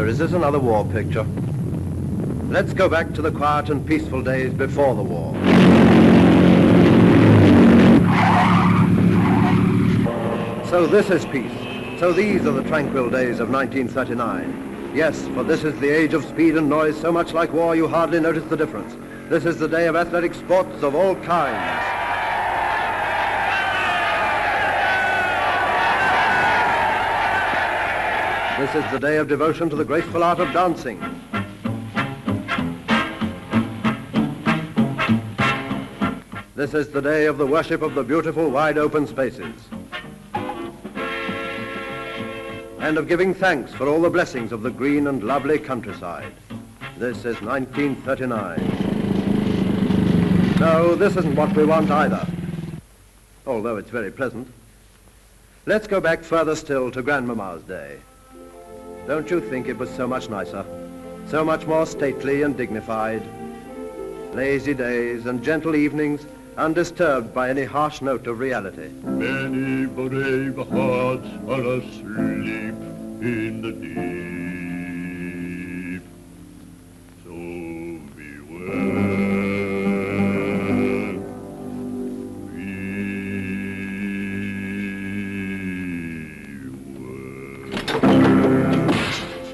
Is this another war picture? Let's go back to the quiet and peaceful days before the war. So this is peace. So these are the tranquil days of 1939. Yes, for this is the age of speed and noise, so much like war you hardly notice the difference. This is the day of athletic sports of all kinds. This is the day of devotion to the graceful art of dancing. This is the day of the worship of the beautiful wide open spaces. And of giving thanks for all the blessings of the green and lovely countryside. This is 1939. No, this isn't what we want either, although it's very pleasant. Let's go back further still to Grandmamma's day. Don't you think it was so much nicer, so much more stately and dignified? Lazy days and gentle evenings, undisturbed by any harsh note of reality. Many brave hearts are asleep in the deep. So beware.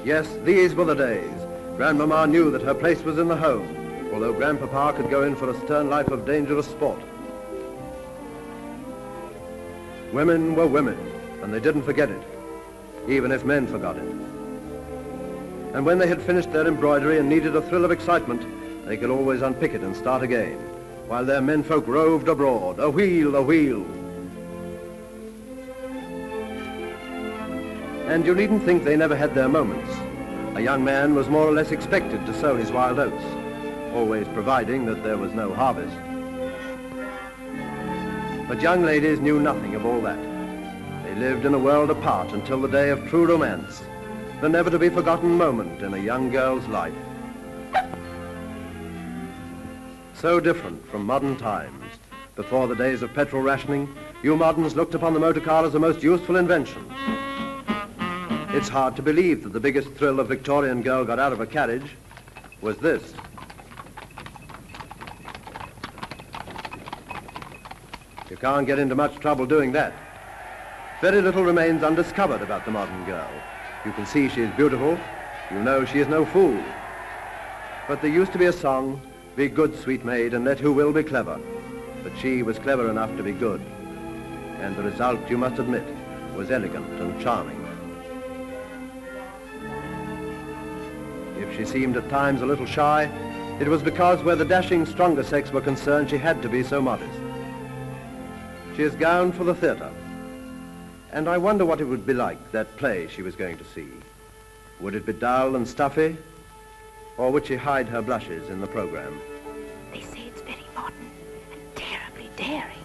Yes, these were the days. Grandmamma knew that her place was in the home, although Grandpapa could go in for a stern life of dangerous sport. Women were women, and they didn't forget it, even if men forgot it. And when they had finished their embroidery and needed a thrill of excitement, they could always unpick it and start again, while their menfolk roved abroad, a wheel, a wheel. And you needn't think they never had their moments. A young man was more or less expected to sow his wild oats, always providing that there was no harvest. But young ladies knew nothing of all that. They lived in a world apart until the day of true romance, the never-to-be-forgotten moment in a young girl's life. So different from modern times. Before the days of petrol rationing, you moderns looked upon the motor car as a most useful invention. It's hard to believe that the biggest thrill a Victorian girl got out of a carriage was this. You can't get into much trouble doing that. Very little remains undiscovered about the modern girl. You can see she is beautiful. You know she is no fool. But there used to be a song, "Be good, sweet maid, and let who will be clever." But she was clever enough to be good. And the result, you must admit, was elegant and charming. If she seemed at times a little shy, it was because where the dashing, stronger sex were concerned, she had to be so modest. She is gowned for the theatre, and I wonder what it would be like, that play she was going to see. Would it be dull and stuffy, or would she hide her blushes in the program? They say it's very modern and terribly daring.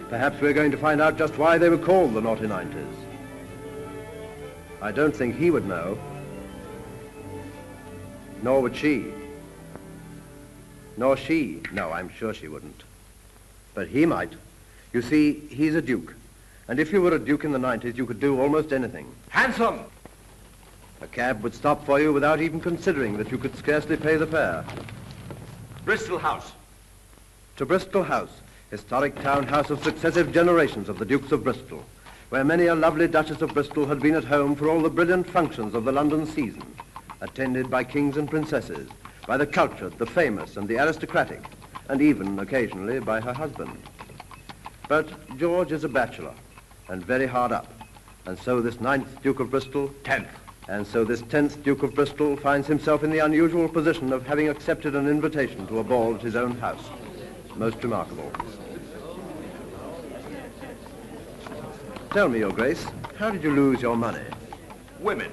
Perhaps we're going to find out just why they were called the Naughty 90s. I don't think he would know, Nor would she. Nor she. No, I'm sure she wouldn't. But he might. You see, he's a duke. And if you were a duke in the 90s, you could do almost anything. Handsome! A cab would stop for you without even considering that you could scarcely pay the fare. Bristol House. To Bristol House, historic townhouse of successive generations of the Dukes of Bristol, where many a lovely Duchess of Bristol had been at home for all the brilliant functions of the London season, attended by kings and princesses, by the cultured, the famous, and the aristocratic, and even, occasionally, by her husband. But George is a bachelor, and very hard up, and so this 9th Duke of Bristol... 10th. And so this 10th Duke of Bristol finds himself in the unusual position of having accepted an invitation to a ball at his own house. Most remarkable. Tell me, Your Grace, how did you lose your money? Women.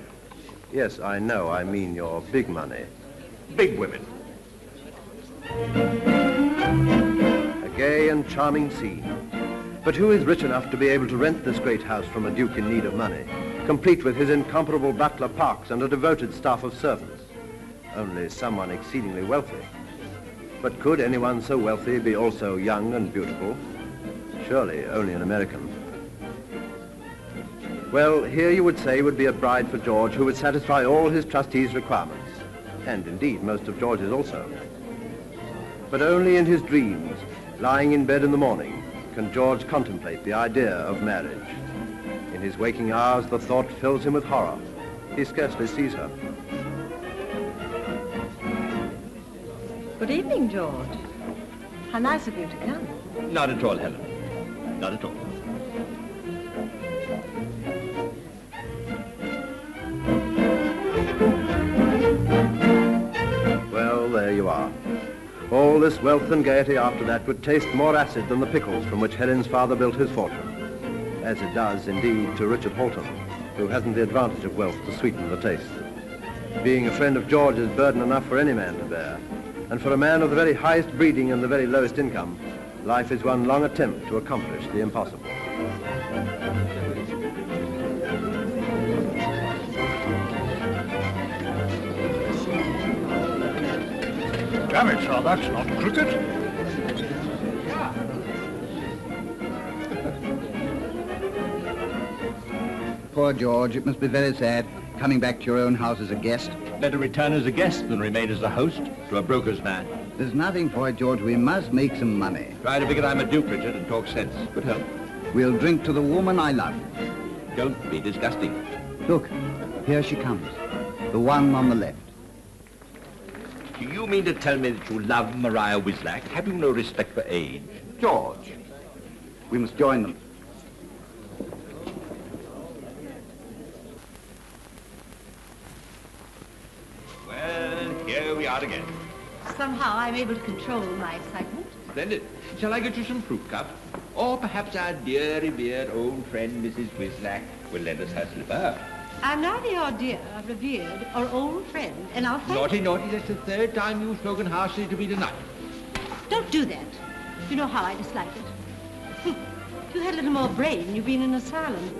Yes, I know. I mean your big money. Big women. A gay and charming scene. But who is rich enough to be able to rent this great house from a duke in need of money, complete with his incomparable butler Parks and a devoted staff of servants? Only someone exceedingly wealthy. But could anyone so wealthy be also young and beautiful? Surely only an American. Well, here you would say would be a bride for George who would satisfy all his trustees' requirements, and indeed most of George's also. But only in his dreams, lying in bed in the morning, can George contemplate the idea of marriage. In his waking hours, the thought fills him with horror. He scarcely sees her. Good evening, George. How nice of you to come. Not at all, Helen. Not at all. Well, there you are. All this wealth and gaiety after that would taste more acid than the pickles from which Helen's father built his fortune. As it does, indeed, to Richard Halton, who hasn't the advantage of wealth to sweeten the taste. Being a friend of George is burden enough for any man to bear. And for a man of the very highest breeding and the very lowest income, life is one long attempt to accomplish the impossible. Damn it, sir, that's not cricket. Poor George, it must be very sad, coming back to your own house as a guest. Better return as a guest than remain as a host to a broker's man. There's nothing for it, George. We must make some money. Try to figure I'm a duke, Richard, and talk sense. Good help. We'll drink to the woman I love. Don't be disgusting. Look, here she comes. The one on the left. Do you mean to tell me that you love Maria Wislack? Have you no respect for age? George, we must join them. Well, here we are again. Somehow I'm able to control my excitement. Splendid. Shall I get you some fruit cup? Or perhaps our dear, revered old friend, Mrs. Wislack, will lend us her slipper. I'm neither your dear, revered, or old friend, and I'll thank Naughty, you. naughty, that's the third time you've spoken harshly to me tonight. Don't do that. You know how I dislike it. If you had a little more brain, you'd be in an asylum.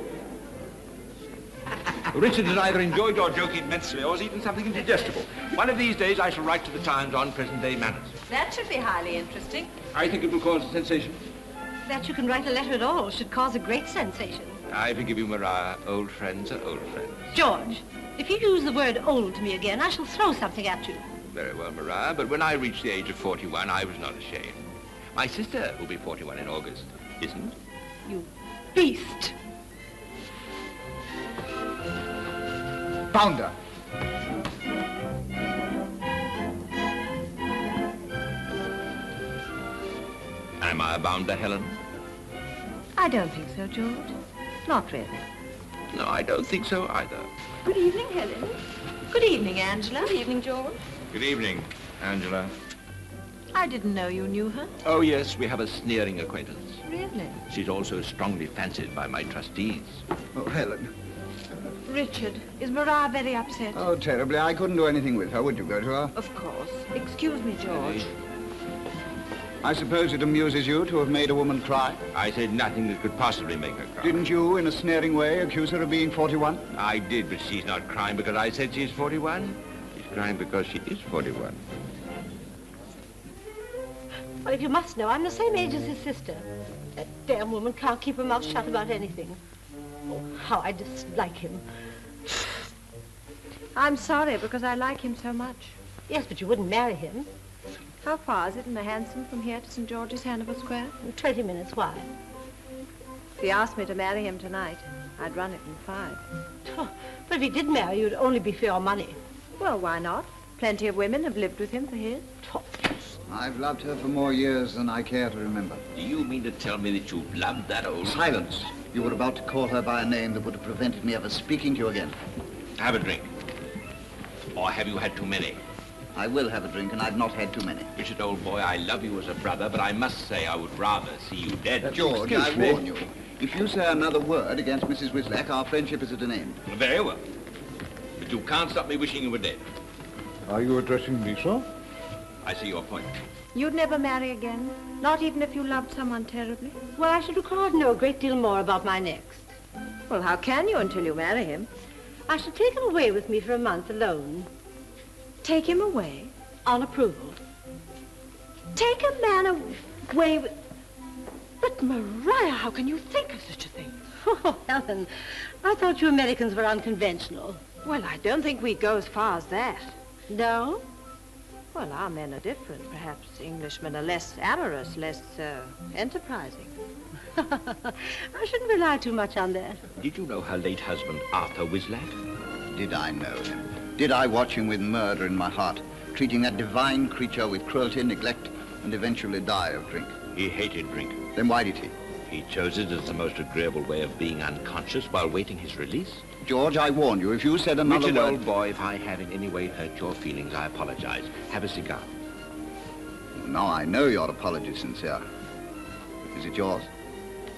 Richard has either enjoyed your joke immensely or has eaten something indigestible. One of these days I shall write to the Times on present-day manners. That should be highly interesting. I think it will cause a sensation. That you can write a letter at all should cause a great sensation. I forgive you, Maria. Old friends are old friends. George, if you use the word old to me again, I shall throw something at you. Very well, Maria, but when I reached the age of 41, I was not ashamed. My sister will be 41 in August, isn't? You beast. Founder. Am I a bounder, Helen? I don't think so, George. Not really. No, I don't think so either. Good evening, Helen. Good evening, Angela. Good evening, George. Good evening, Angela. I didn't know you knew her. Oh, yes, we have a sneering acquaintance. Really? She's also strongly fancied by my trustees. Oh, Helen. Richard, is Maria very upset? Oh, terribly. I couldn't do anything with her. Would you go to her? Of course. Excuse me, George. I suppose it amuses you to have made a woman cry? I said nothing that could possibly make her cry. Didn't you, in a sneering way, accuse her of being 41? I did, but she's not crying because I said she's 41. She's crying because she is 41. Well, if you must know, I'm the same age as his sister. That damn woman can't keep her mouth shut about anything. Oh, how I dislike him. I'm sorry, because I like him so much. Yes, but you wouldn't marry him. How far is it in a hansom from here to St. George's, Hanover Square? In 20 minutes, why? If he asked me to marry him tonight, I'd run it in 5. Oh, but if he did marry you, it'd only be for your money. Well, why not? Plenty of women have lived with him for his. Oh, I've loved her for more years than I care to remember. Do you mean to tell me that you've loved that old... Silence. You were about to call her by a name that would have prevented me ever speaking to you again. Have a drink. Or have you had too many? I will have a drink, and I've not had too many. Richard, old boy, I love you as a brother, but I must say I would rather see you dead. George, I warn you. If you say another word against Mrs. Wislack, our friendship is at an end. Very well. But you can't stop me wishing you were dead. Are you addressing me, sir? I see your point. You'd never marry again? Not even if you loved someone terribly? well, I should require to know a great deal more about my next. Well, how can you until you marry him? I should take him away with me for a month alone, Take him away? on approval. Take a man away with... But, Maria, how can you think of such a thing? Oh, Helen, I thought you Americans were unconventional. Well, I don't think we go as far as that. No? Well, our men are different. Perhaps Englishmen are less amorous, less enterprising. I shouldn't rely too much on that. Did you know her late husband, Arthur Wislack? Did I know him? Did I watch him with murder in my heart, treating that divine creature with cruelty and neglect, and eventually die of drink? He hated drink. Then why did he? He chose it as the most agreeable way of being unconscious while waiting his release. George, I warn you, if you said another Richard, word... old boy, if I have in any way hurt your feelings, I apologize. Have a cigar. Now I know your apology is sincere. Is it yours?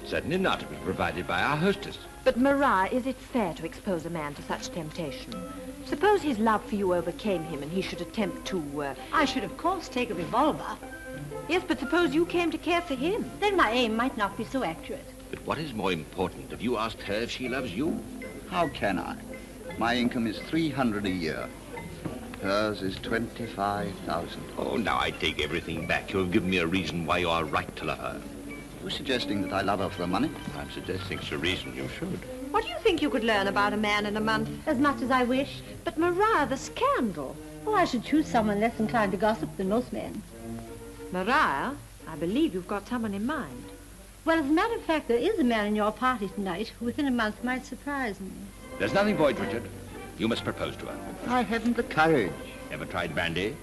Certainly not. It was provided by our hostess. But, Maria, is it fair to expose a man to such temptation? Suppose his love for you overcame him and he should attempt to, I should, of course, take a revolver. Yes, but suppose you came to care for him. Then my aim might not be so accurate. But what is more important, have you asked her if she loves you? How can I? My income is $300 a year. Hers is $25,000. Oh, now I take everything back. You have given me a reason why you are right to love her. You're suggesting that I love her for the money? I'm suggesting it's a reason you should. What do you think you could learn about a man in a month? As much as I wish. But, Maria, the scandal. Oh, I should choose someone less inclined to gossip than most men. Maria, I believe you've got someone in mind. Well, as a matter of fact, there is a man in your party tonight who within a month might surprise me. There's nothing void, Richard. You must propose to her. I haven't the courage. Ever tried brandy?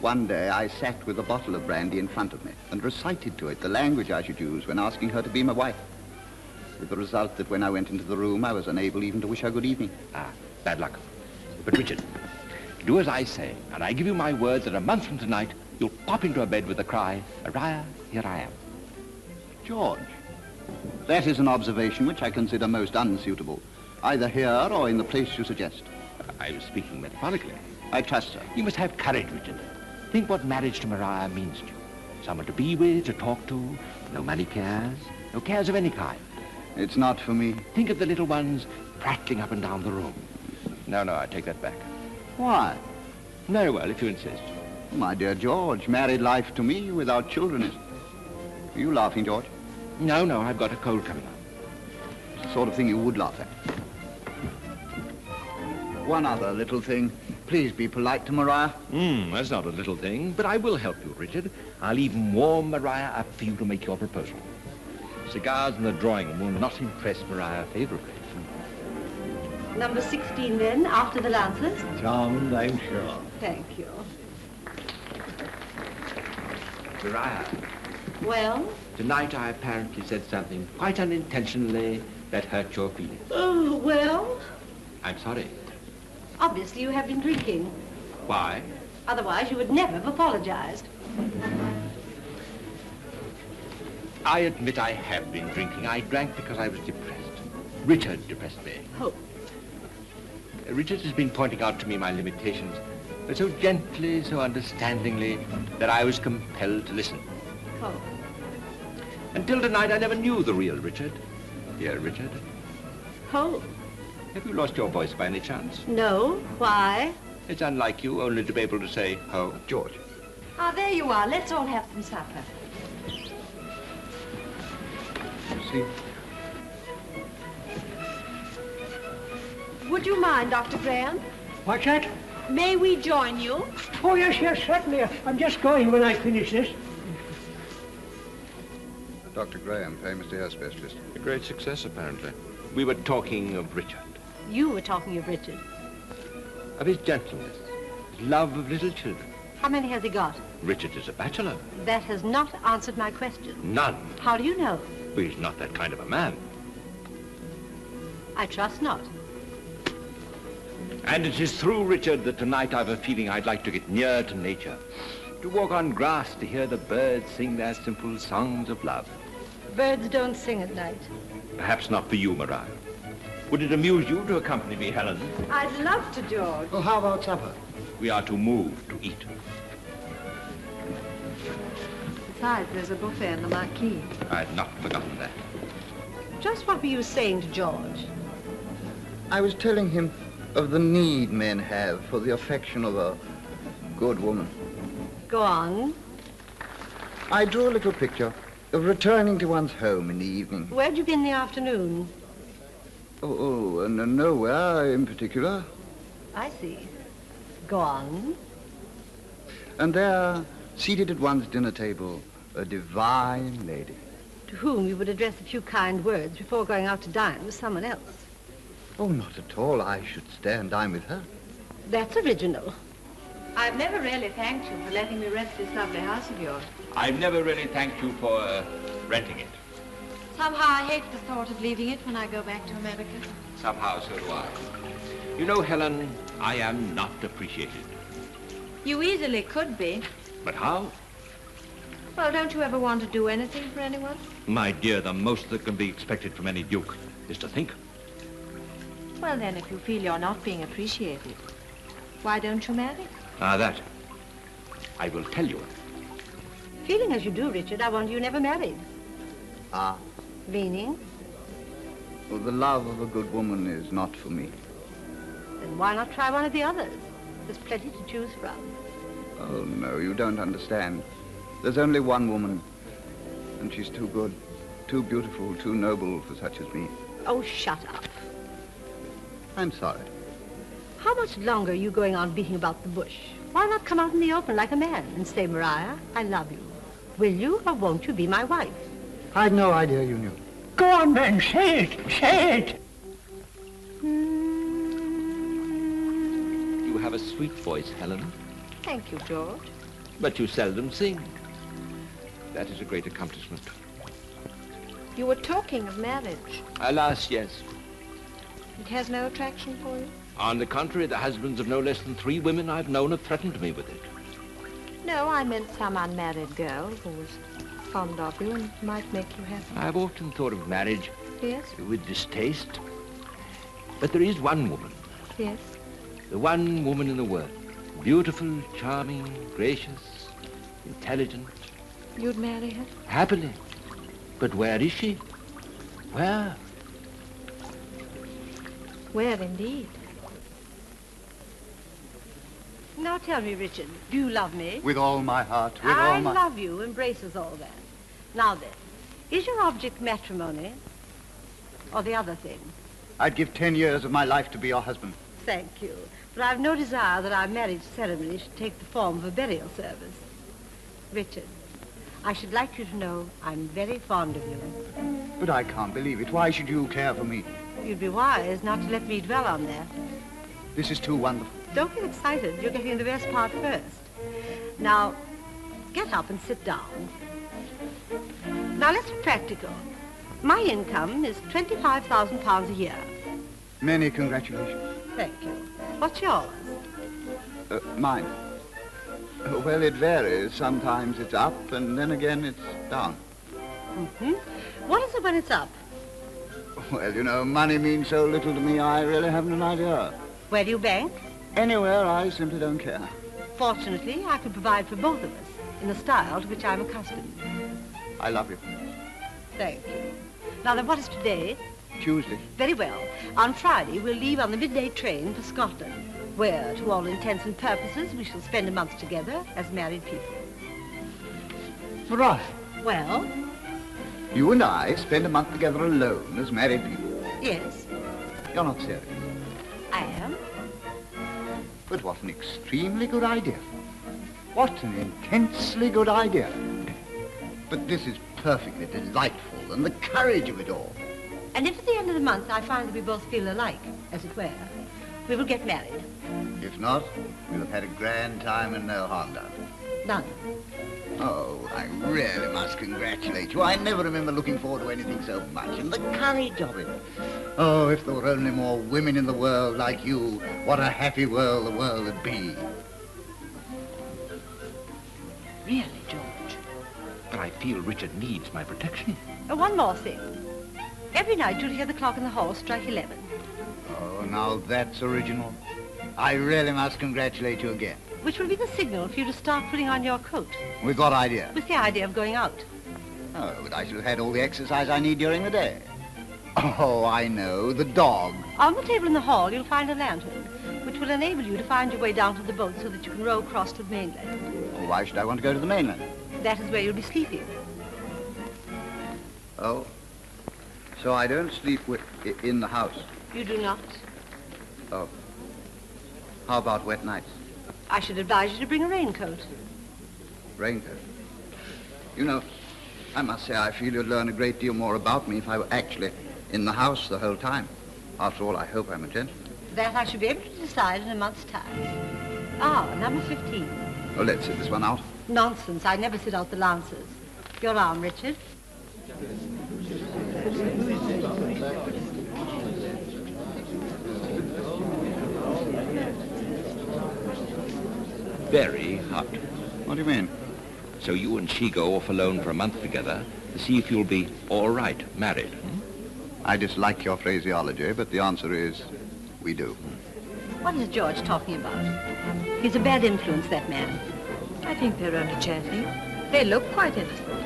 One day I sat with a bottle of brandy in front of me and recited to it the language I should use when asking her to be my wife. With the result that when I went into the room, I was unable even to wish her good evening. Ah, bad luck. But, Richard, do as I say, and I give you my word that a month from tonight, you'll pop into a bed with the cry, Maria, here I am. George, that is an observation which I consider most unsuitable, either here or in the place you suggest. I was speaking metaphorically. I trust her. You must have courage, Richard. Think what marriage to Maria means to you. Someone to be with, to talk to, no money cares, no cares of any kind. It's not for me. Think of the little ones prattling up and down the room. No, I take that back. Why? Very well, if you insist. My dear George, married life to me without children is... Are you laughing, George? No, I've got a cold coming on. It's the sort of thing you would laugh at. One other little thing. Please be polite to Maria. That's not a little thing, but I will help you, Richard. I'll even warm Maria up for you to make your proposal. Cigars in the drawing room will not impress Maria favorably. Number 16, then, after the Lancers. Charmed, I'm sure. Thank you. Maria, Well? tonight I apparently said something quite unintentionally that hurt your feelings. Oh, well? I'm sorry. Obviously, you have been drinking. Why? Otherwise, you would never have apologized. I admit I have been drinking. I drank because I was depressed. Richard depressed me. Oh. Richard has been pointing out to me my limitations, but so gently, so understandingly, that I was compelled to listen. Oh. Until tonight, I never knew the real Richard. Dear Richard, Oh. have you lost your voice by any chance? No. Why? It's unlike you only to be able to say, "Ho." George. Ah, there you are. Let's all have some supper. See? Would you mind, Dr. Graham? What's that? May we join you? Oh, yes, yes, certainly. I'm just going when I finish this. Dr. Graham, famous hair specialist. A great success, apparently. We were talking of Richard, You were talking of Richard. of his gentleness, his love of little children. How many has he got? Richard is a bachelor. That has not answered my question. None. How do you know? Well, he's not that kind of a man. I trust not. And it is through Richard that tonight I've a feeling I'd like to get near to nature, to walk on grass, to hear the birds sing their simple songs of love. Birds don't sing at night. Perhaps not for you, Maria. Would it amuse you to accompany me, Helen? I'd love to, George. Oh, how about supper? We are to move to eat. Besides, there's a buffet in the marquee. I had not forgotten that. Just what were you saying to George? I was telling him of the need men have for the affection of a good woman. Go on. I drew a little picture of returning to one's home in the evening. Where'd you been in the afternoon? Nowhere in particular. I see. Go on. And there, seated at one's dinner table, a divine lady. To whom you would address a few kind words before going out to dine with someone else. Oh, not at all. I should stay and dine with her. That's original. I've never really thanked you for letting me rent this lovely house of yours. I've never really thanked you for renting it. Somehow I hate the thought of leaving it when I go back to America. Somehow, so do I. You know, Helen, I am not appreciated. You easily could be. But how? Well, don't you ever want to do anything for anyone? My dear, the most that can be expected from any duke is to think. Well, then, if you feel you're not being appreciated, why don't you marry? Ah, that. I will tell you. Feeling as you do, Richard, I wonder you never married. Ah, Meaning? well, the love of a good woman is not for me. Then why not try one of the others? There's plenty to choose from. Oh, no, you don't understand. There's only one woman, and she's too good, too beautiful, too noble for such as me. Oh, shut up. I'm sorry. How much longer are you going on beating about the bush? Why not come out in the open like a man and say, Maria, I love you. Will you or won't you be my wife? I'd no idea you knew. Go on, man, say it, say it. You have a sweet voice, Helen, Thank you, George. but you seldom sing. That is a great accomplishment. You were talking of marriage. Alas, yes. It has no attraction for you? On the contrary, the husbands of no less than 3 women I've known have threatened me with it. No, I meant some unmarried girl who was fond of you and might make you happy. I've often thought of marriage Yes, with distaste. But there is one woman, yes. the one woman in the world. Beautiful, charming, gracious, intelligent, You'd marry her? happily. But where is she? Where? Where indeed? Now tell me, Richard, do you love me? With all my heart, with I all my... love you embraces all that. Now then, is your object matrimony or the other thing? I'd give 10 years of my life to be your husband. Thank you. But I've no desire that our marriage ceremony should take the form of a burial service. Richard, I should like you to know I'm very fond of you. But I can't believe it. Why should you care for me? You'd be wise not to let me dwell on that. This is too wonderful. Don't get excited. You're getting the best part first. Now, get up and sit down. Now, let's be practical. My income is £25,000 a year. Many congratulations. Thank you. What's yours? Mine. Well, it varies. Sometimes it's up, and then again it's down. Mm-hmm. What is it when it's up? Well, you know, money means so little to me, I really haven't an idea. Where do you bank? Anywhere, I simply don't care. Fortunately, I could provide for both of us in the style to which I'm accustomed. I love you. Thank you. Now then, what is today? Tuesday. Very well. On Friday, we'll leave on the midday train for Scotland. where, to all intents and purposes, we shall spend a month together as married people. Maria, Well, you and I spend a month together alone as married people. yes, You're not serious. I am. But what an extremely good idea. What an intensely good idea. But this is perfectly delightful, and the courage of it all. And if at the end of the month I find that we both feel alike, as it were, we will get married. If not, we'll have had a grand time and no harm done. None. Oh, I really must congratulate you. I never remember looking forward to anything so much, and the courage of it. Oh, if there were only more women in the world like you, what a happy world the world would be. Really, George? But I feel Richard needs my protection. One more thing. Every night you'll hear the clock in the hall strike 11. Oh, now that's original. I really must congratulate you again. Which will be the signal for you to start putting on your coat. With what idea? With the idea of going out. Oh, but I shall have had all the exercise I need during the day. Oh, I know, the dog. On the table in the hall you'll find a lantern, which will enable you to find your way down to the boat so that you can row across to the mainland. Well, why should I want to go to the mainland? That is where you'll be sleeping. Oh, so I don't sleep in the house. You do not? Oh. How about wet nights? I should advise you to bring a raincoat. Raincoat? You know, I must say I feel you'd learn a great deal more about me if I were actually in the house the whole time. After all, I hope I'm a gentleman. That I should be able to decide in a month's time. Ah, number 15. Oh, let's sit this one out. Nonsense. I never sit out the lancers. Your arm, Richard. Very hot. What do you mean? So you and she go off alone for a month together to see if you'll be all right married. I dislike your phraseology, but the answer is we do. What is George talking about? He's a bad influence, that man. I think they're only chatting. They look quite innocent.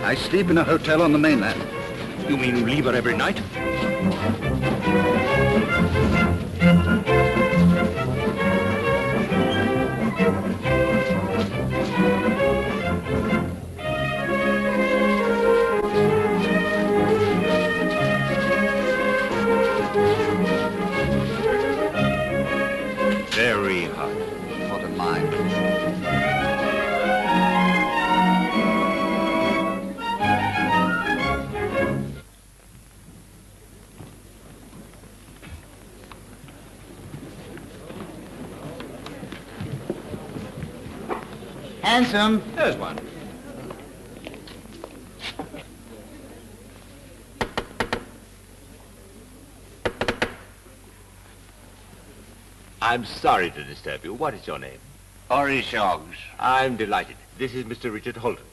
I sleep in a hotel on the mainland. You mean you leave her every night? Very hot. What a mind. Handsome. There's one. I'm sorry to disturb you. What is your name? Horace Oggs. I'm delighted. This is Mr. Richard Halton.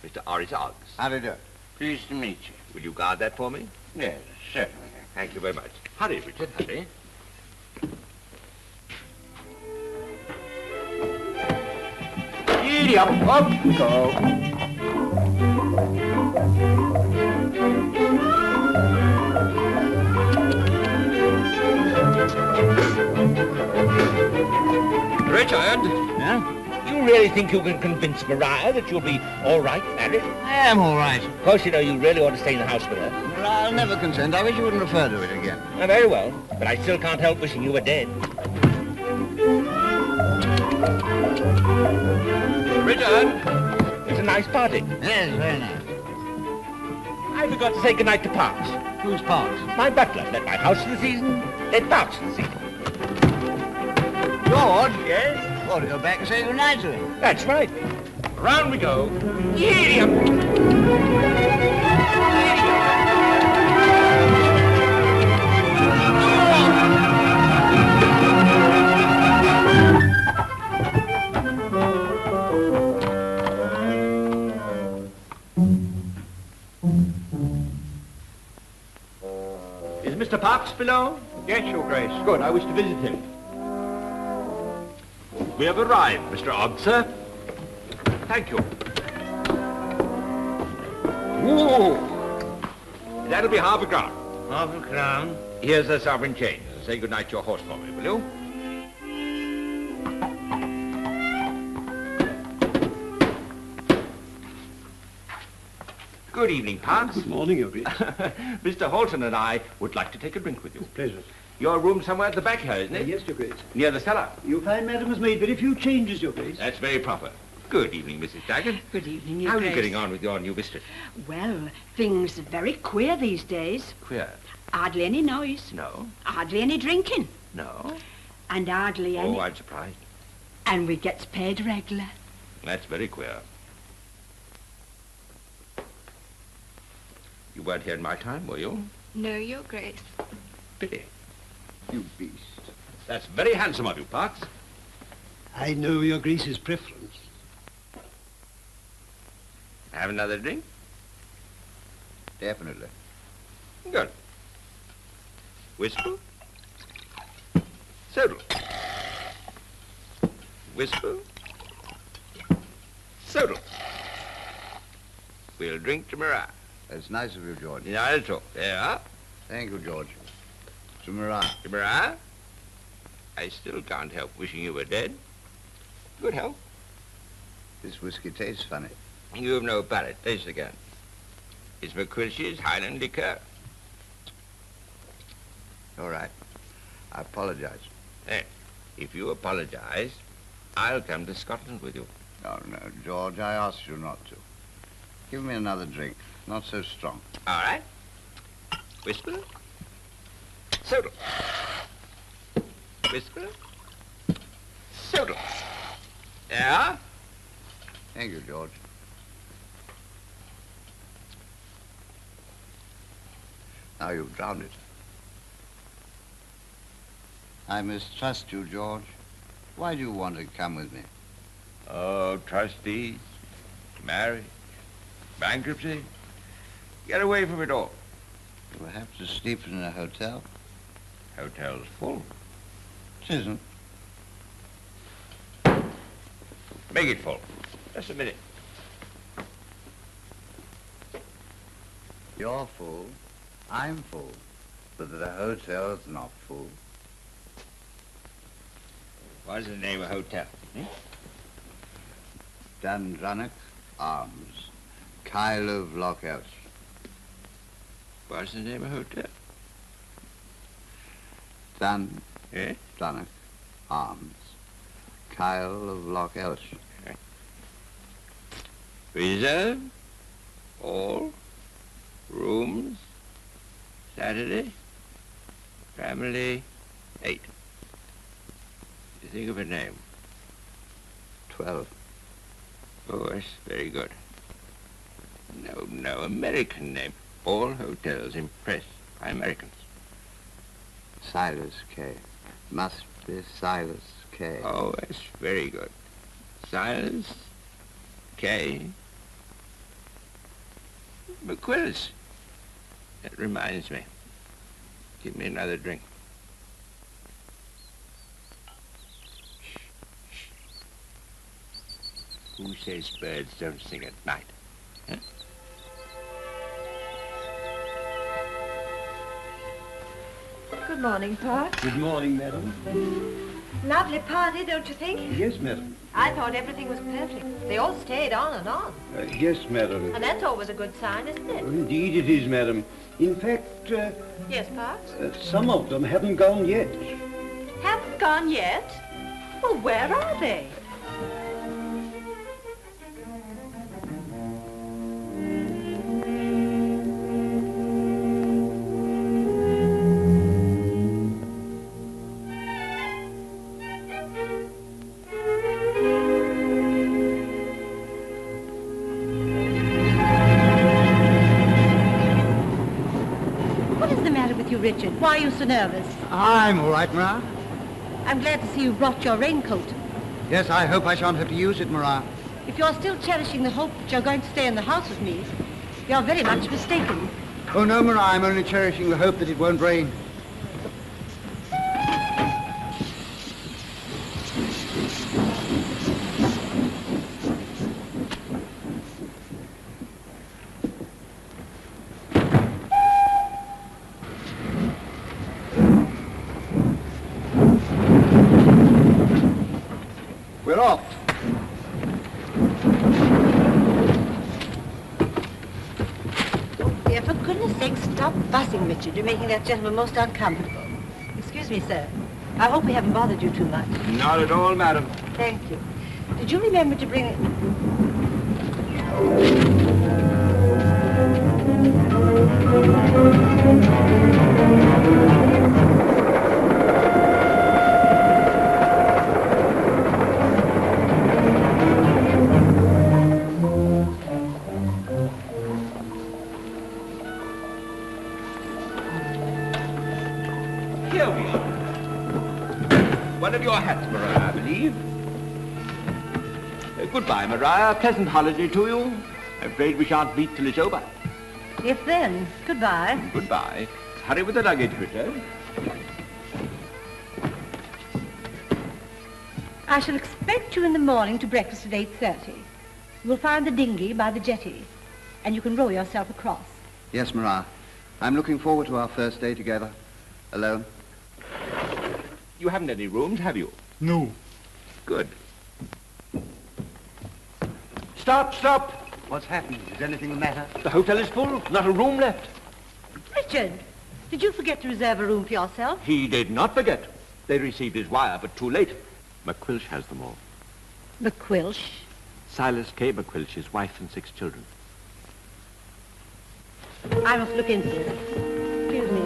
Mr. Horace Oggs. How do you do? Pleased to meet you. Will you guard that for me? Yes, certainly. Thank you very much. Hurry, Richard, hurry. Giddy up, up we go. Richard! Huh? You really think you can convince Maria that you'll be all right married? I am all right. Of course, you know, you really ought to stay in the house with her. Well, I'll never consent. I wish you wouldn't refer to it again. Oh, very well, but I still can't help wishing you were dead. Richard! It's a nice party. Yes, very nice. I forgot to say goodnight to Parks. Who's Parks? My butler. Let my house for the season, let Parks for the season. George? Yes? You ought to go back and say goodnight to him. That's right. Round we go. Giddy up. Giddy up. Is Mr. Parks below? Yes, Your Grace. Good, I wish to visit him. We have arrived, Mr. Ogg, sir. Thank you. Whoa! That'll be half a crown. Half a crown. Here's the sovereign change. Say goodnight to your horse for me, will you? Good evening, Parks. Good morning, Your Grace. Mr. Halton and I would like to take a drink with you. Pleasure. Your room somewhere at the back here, isn't it? Yes, Your Grace. Near the cellar. You'll find Madam has made very few changes, Your Grace. That's very proper. Good evening, Mrs. Daggett. Good evening, Your How are Grace. you getting on with your new mistress? Well, things are very queer these days. Queer. Hardly any noise. No. Hardly any drinking. No. And hardly any... Oh, I'm surprised. And we gets paid regular. That's very queer. You weren't here in my time, were you? No, Your Grace. Pity. You beast. That's very handsome of you, Parks. I know Your Grace's preference. Have another drink? Definitely. Good. Whisper. Soda. Whisper. Soda. We'll drink to Maria. That's nice of you, George. Not at all. There you are. Thank you, George. To Maria. To Maria. I still can't help wishing you were dead. Good health. This whiskey tastes funny. You have no palate. Taste again. It's McQuilsh's Highland liqueur. All right. I apologize. If you apologize, I'll come to Scotland with you. Oh, no, George, I asked you not to. Give me another drink. Not so strong. All right. Whisper. Soda. Whisper. Soda. Yeah? Thank you, George. Now you've drowned it. I mistrust you, George. Why do you want to come with me? Oh, trustees, marriage, bankruptcy. Get away from it all. You'll have to sleep in a hotel. Hotel's full. It isn't. Make it full. Just a minute. You're full. I'm full. But the hotel's not full. What's the name of the hotel? Dundrannoch Arms. Kyle of Lockhouse. What's the name of the hotel? Dundrannoch Arms. Kyle of Lockhouse. Reserve. All. Rooms. Saturday. Family. 8. You think of a name? 12. Oh, that's very good. No, American name. All hotels impressed by Americans. Silas K. Must be Silas K. Oh, that's very good. Silas K. McQuillis. That reminds me. Give me another drink. Who says birds don't sing at night? Huh? Good morning, Parks. Good morning, Madam. Lovely party, don't you think? Yes, Madam. I thought everything was perfect. They all stayed on and on. Yes, Madam. And that's always a good sign, isn't it? Indeed it is, Madam. In fact, Yes, Parks? some of them haven't gone yet. Haven't gone yet? Well, where are they? Richard, why are you so nervous? I'm all right, Maria. I'm glad to see you brought your raincoat. Yes, I hope I shan't have to use it, Maria. If you're still cherishing the hope that you're going to stay in the house with me, you're very much mistaken. Oh, no, Maria, I'm only cherishing the hope that it won't rain. We're off. Dear, for goodness sake, stop fussing, Richard. You're making that gentleman most uncomfortable. Excuse me, sir. I hope we haven't bothered you too much. Not at all, madam. Thank you. Did you remember to bring... Here we are. One of your hats, Maria, I believe. Goodbye, Maria. Pleasant holiday to you. I'm afraid we shan't meet till it's over. If then, goodbye. Goodbye. Hurry with the luggage, Richard. I shall expect you in the morning to breakfast at 8:30. You'll find the dinghy by the jetty, and you can row yourself across. Yes, Maria. I'm looking forward to our first day together. Alone. You haven't any rooms, have you? No. Good. Stop, stop! What's happened? Is anything the matter? The hotel is full. Not a room left. Richard, did you forget to reserve a room for yourself? He did not forget. They received his wire, but too late. McQuilch has them all. McQuilch? Silas K. McQuilch, his wife and 6 children. I must look into it. Excuse me.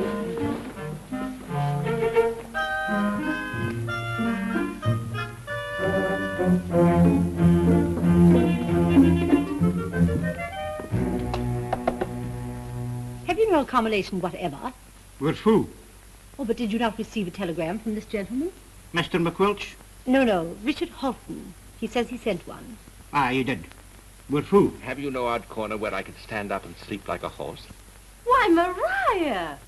Have you no accommodation whatever? With who? Oh, but did you not receive a telegram from this gentleman? Mr. McQuilch? No, Richard Halton. He says he sent one. Ah, he did. With who? Have you no odd corner where I could stand up and sleep like a horse? Why, Maria!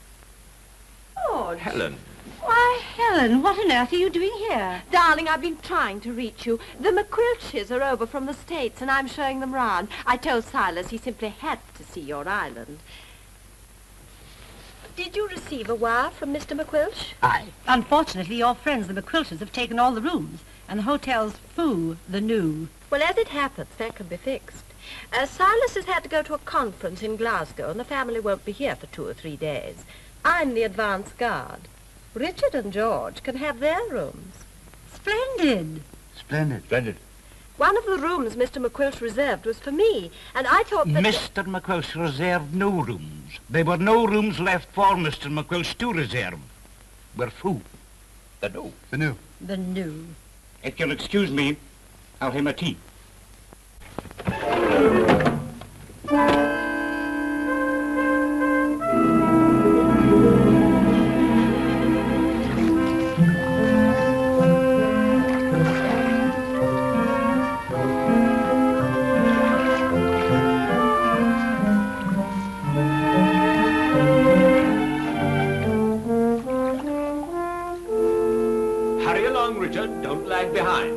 Oh, Helen. Why, Helen, what on earth are you doing here? Darling, I've been trying to reach you. The McQuilches are over from the States, and I'm showing them round. I told Silas he simply had to see your island. Did you receive a wire from Mr. McQuilch? Aye. Unfortunately, your friends, the McQuilches, have taken all the rooms, and the hotel's foo, the new. Well, as it happens, that can be fixed. Silas has had to go to a conference in Glasgow, and the family won't be here for 2 or 3 days. I'm the advance guard. Richard and George can have their rooms. Splendid. Splendid. Splendid. One of the rooms Mr. McQuilch reserved was for me, and I thought that... Mr. McQuilch reserved no rooms. There were no rooms left for Mr. McQuilch to reserve. With who? The new. The new. The new. If you'll excuse me, I'll have my tea. Hurry along, Richard. Don't lag behind.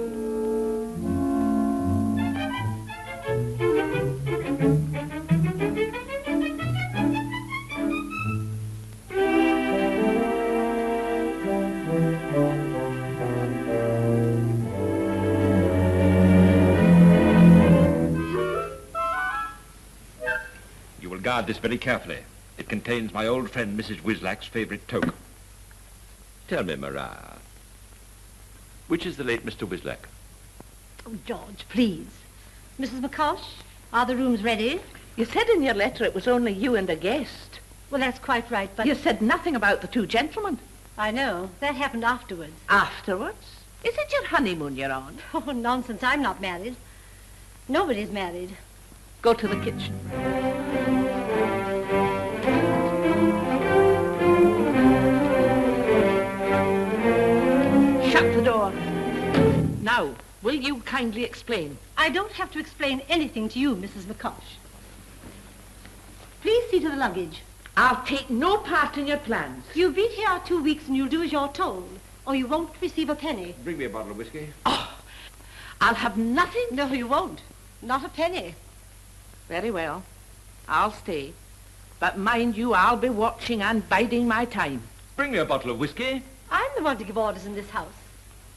You will guard this very carefully. It contains my old friend Mrs. Wislack's favorite toque. Tell me, Maria, which is the late Mr. Wislack? Oh, George, please. Mrs. McCosh, are the rooms ready? You said in your letter it was only you and a guest. Well, that's quite right, but... You said nothing about the 2 gentlemen. I know. That happened afterwards. Afterwards? Is it your honeymoon you're on? Oh, nonsense. I'm not married. Nobody's married. Go to the kitchen. Shut the door. Now, will you kindly explain? I don't have to explain anything to you, Mrs. McCosh. Please see to the luggage. I'll take no part in your plans. You've been here 2 weeks and you'll do as you're told, or you won't receive a penny. Bring me a bottle of whiskey. Oh, I'll have nothing. No, you won't. Not a penny. Very well. I'll stay. But mind you, I'll be watching and biding my time. Bring me a bottle of whiskey. I'm the one to give orders in this house.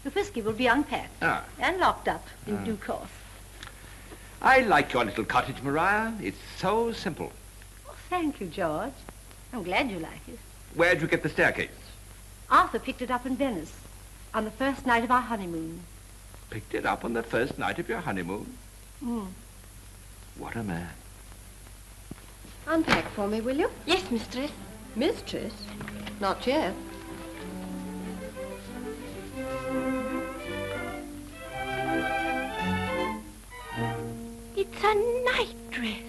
The whiskey will be unpacked and locked up in due course. I like your little cottage, Maria. It's so simple. Oh, thank you, George. I'm glad you like it. Where'd you get the staircase? Arthur picked it up in Venice on the first night of our honeymoon. Picked it up on the first night of your honeymoon? Mm. What a man. Unpack for me, will you? Yes, mistress. Mistress? Not yet. It's a nightdress.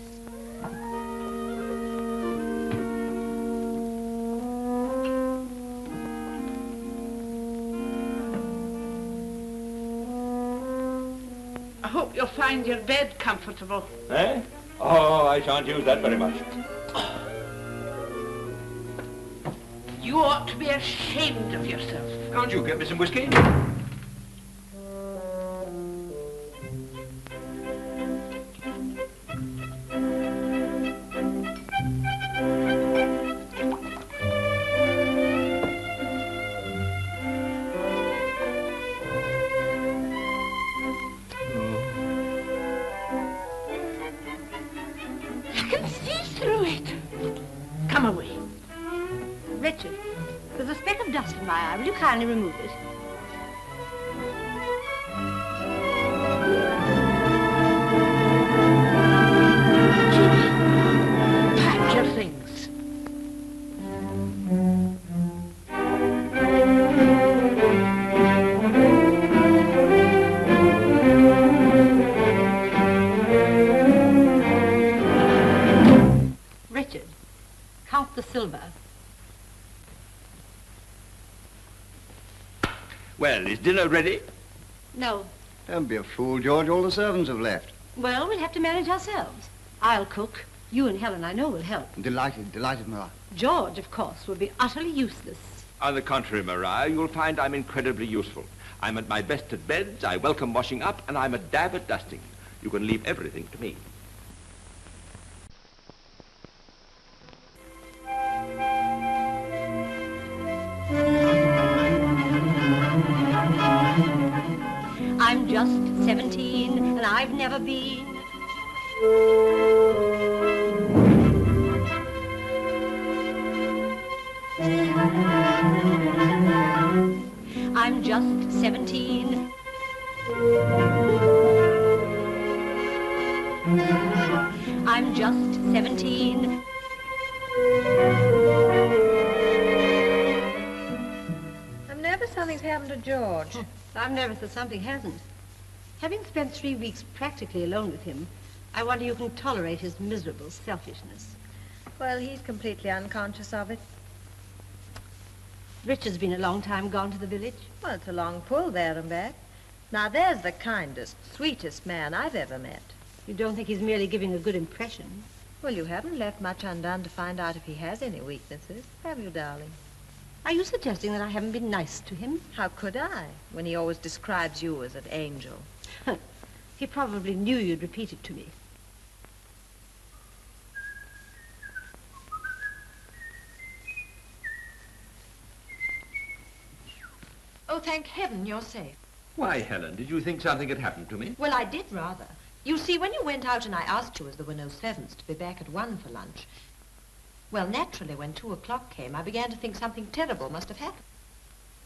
I hope you'll find your bed comfortable. Eh? Oh, I shan't use that very much. You ought to be ashamed of yourself. Can't you get me some whiskey? Will you kindly remove it? Pack your things. Richard, count the silver. Well, is dinner ready? No. Don't be a fool, George. All the servants have left. Well, we'll have to manage ourselves. I'll cook. You and Helen, I know, will help. Delighted, Maria. George, of course, will be utterly useless. On the contrary, Maria, you'll find I'm incredibly useful. I'm at my best at beds, I welcome washing up, and I'm a dab at dusting. You can leave everything to me. I'm just 17, and I've never been. I'm just 17. I'm just 17. I'm nervous something's happened to George. I'm nervous that something hasn't. Having spent 3 weeks practically alone with him, I wonder you can tolerate his miserable selfishness. Well, he's completely unconscious of it. Richard's been a long time gone to the village. Well, it's a long pull there and back. Now, there's the kindest, sweetest man I've ever met. You don't think he's merely giving a good impression? Well, you haven't left much undone to find out if he has any weaknesses, have you, darling? Are you suggesting that I haven't been nice to him? How could I, when he always describes you as an angel? He probably knew you'd repeat it to me. Oh, thank heaven you're safe. Why, Helen, did you think something had happened to me? Well, I did rather. You see, when you went out and I asked you, as there were no servants, to be back at 1 for lunch, well, naturally, when 2 o'clock came, I began to think something terrible must have happened.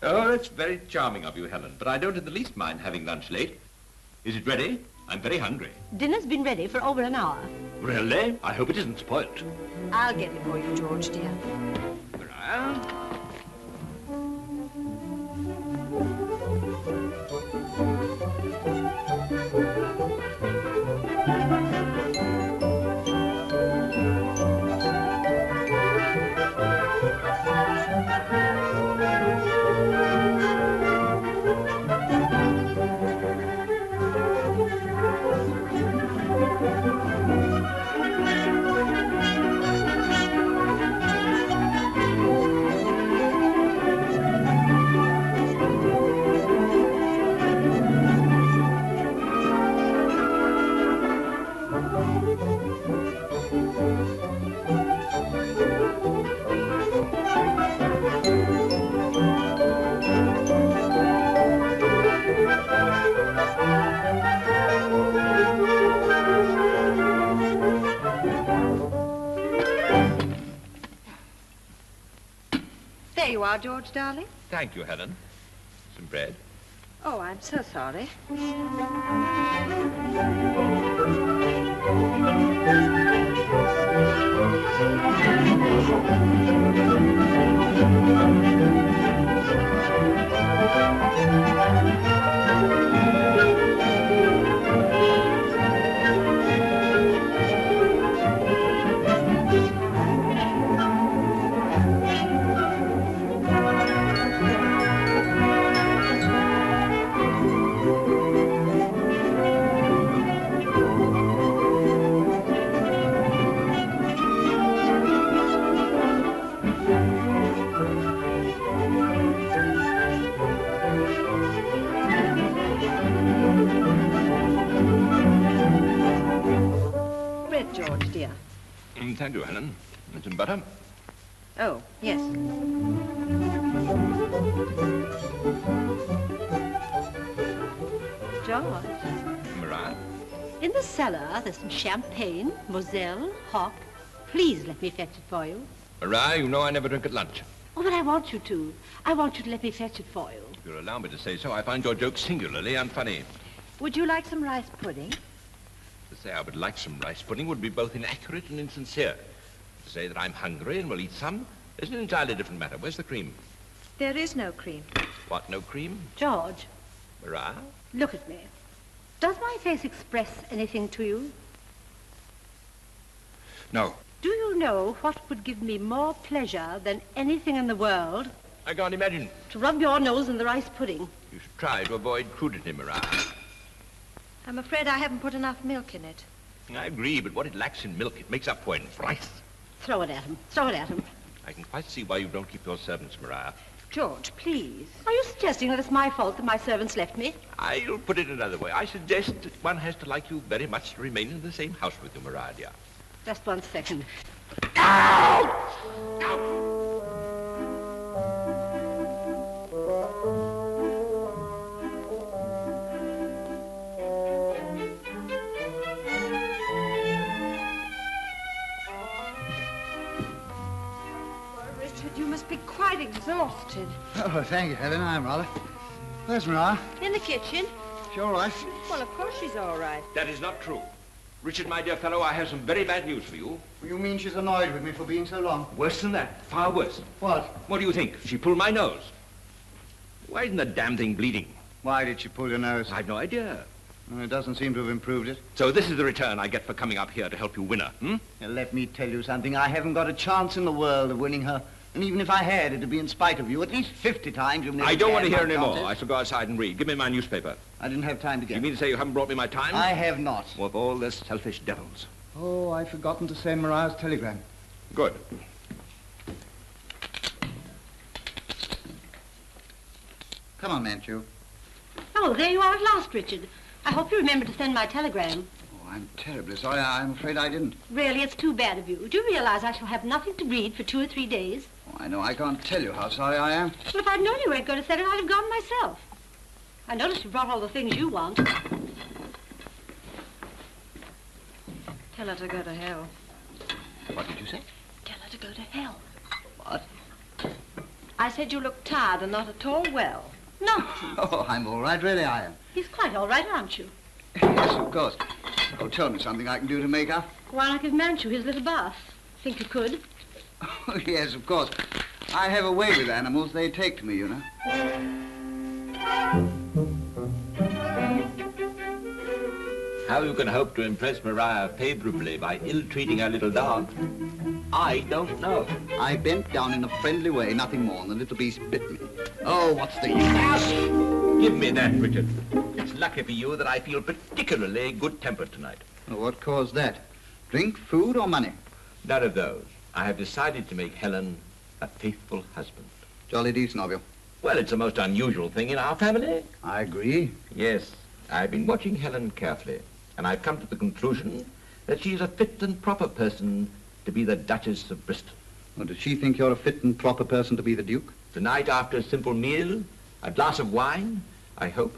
Oh, that's very charming of you, Helen, but I don't in the least mind having lunch late. Is it ready? I'm very hungry. Dinner's been ready for over an hour. Really? I hope it isn't spoilt. I'll get it for you, George, dear. Maria? There you are, George, darling. Thank you, Helen. Some bread. Oh, I'm so sorry. George, dear. Thank you, Helen. And some butter? Oh, yes. George. Maria? In the cellar, there's some champagne, Moselle, hock. Please let me fetch it for you. Maria, you know I never drink at lunch. Oh, but I want you to. I want you to let me fetch it for you. If you'll allow me to say so, I find your jokes singularly unfunny. Would you like some rice pudding? To say I would like some rice pudding would be both inaccurate and insincere. To say that I'm hungry and will eat some is an entirely different matter. Where's the cream? There is no cream. What, no cream? George. Maria? Look at me. Does my face express anything to you? No. Do you know what would give me more pleasure than anything in the world? I can't imagine. To rub your nose in the rice pudding. You should try to avoid crudity, Maria. I'm afraid I haven't put enough milk in it. I agree, but what it lacks in milk, it makes up for in rice. Throw it at him. Throw it at him. I can quite see why you don't keep your servants, Maria. George, please. Are you suggesting that it's my fault that my servants left me? I'll put it another way. I suggest that one has to like you very much to remain in the same house with you, Maria, dear. Just 1 second. Ow! Ow! You must be quite exhausted. Oh, thank you, Helen. I'm rather. Where's Maria? In the kitchen. She all right? Well, of course she's all right. That is not true. Richard, my dear fellow, I have some very bad news for you. You mean she's annoyed with me for being so long? Worse than that. Far worse. What? What do you think? She pulled my nose. Why isn't the damn thing bleeding? Why did she pull your nose? I've no idea. Well, it doesn't seem to have improved it. So this is the return I get for coming up here to help you win her, hmm? Now, let me tell you something. I haven't got a chance in the world of winning her. And even if I had, it'd be in spite of you. At least 50 times you've never... I don't want to hear any more. I shall go outside and read. Give me my newspaper. I didn't have time to get it. You mean to say you haven't brought me my Times? I have not. Well, of all the selfish devils. Oh, I've forgotten to send Maria's telegram. Good. Come on, Manchu. Oh, there you are at last, Richard. I hope you remember to send my telegram. Oh, I'm terribly sorry. I'm afraid I didn't. Really, it's too bad of you. Do you realize I shall have nothing to read for 2 or 3 days? Oh, I know. I can't tell you how sorry I am. Well, if I'd known you weren't going to send it, I'd have gone myself. I noticed you brought all the things you want. Tell her to go to hell. What did you say? Tell her to go to hell. What? I said you look tired and not at all well. Nonsense. Oh, I'm all right. Really, I am. He's quite all right, aren't you? Yes, of course. Oh, tell me something I can do to make up. Why not give Manchu his little bath? Think you could? Oh, yes, of course. I have a way with animals. They take to me, you know. How you can hope to impress Maria favorably by ill-treating her little dog, I don't know. I bent down in a friendly way, nothing more, and the little beast bit me. Oh, what's the use? Give me that, Richard. It's lucky for you that I feel particularly good-tempered tonight. Well, what caused that? Drink, food, or money? None of those. I have decided to make Helen a faithful husband. Jolly decent of you. Well, it's the most unusual thing in our family. I agree. Yes, I've been watching Helen carefully, and I've come to the conclusion that she's a fit and proper person to be the Duchess of Bristol. Well, does she think you're a fit and proper person to be the Duke? Tonight, after a simple meal, a glass of wine, I hope,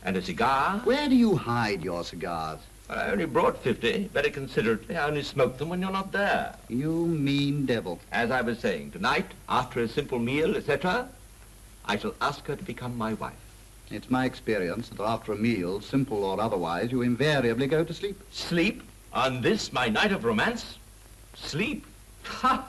and a cigar. Where do you hide your cigars? I only brought 50, very considerately. I only smoke them when you're not there. You mean devil. As I was saying, tonight, after a simple meal, etc., I shall ask her to become my wife. It's my experience that after a meal, simple or otherwise, you invariably go to sleep. Sleep? On this, my night of romance? Sleep? Ha!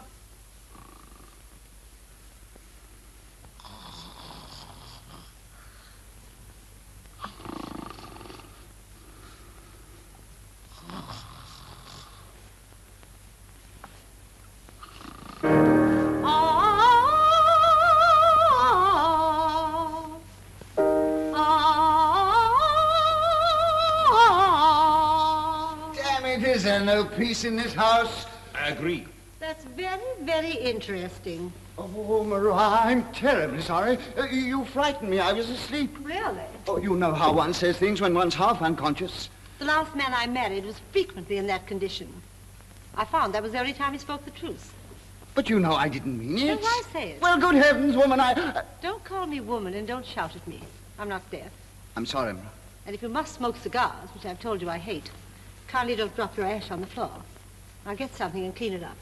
Is there no peace in this house? I agree. That's very, very interesting. Oh, Maria, I'm terribly sorry. You frightened me. I was asleep. Really? Oh, you know how one says things when one's half unconscious. The last man I married was frequently in that condition. I found that was the only time he spoke the truth. But you know I didn't mean it. Then why say it? Well, good heavens, woman, Don't call me woman and don't shout at me. I'm not deaf. I'm sorry, Maria. And if you must smoke cigars, which I've told you I hate, kindly don't drop your ash on the floor. I'll get something and clean it up.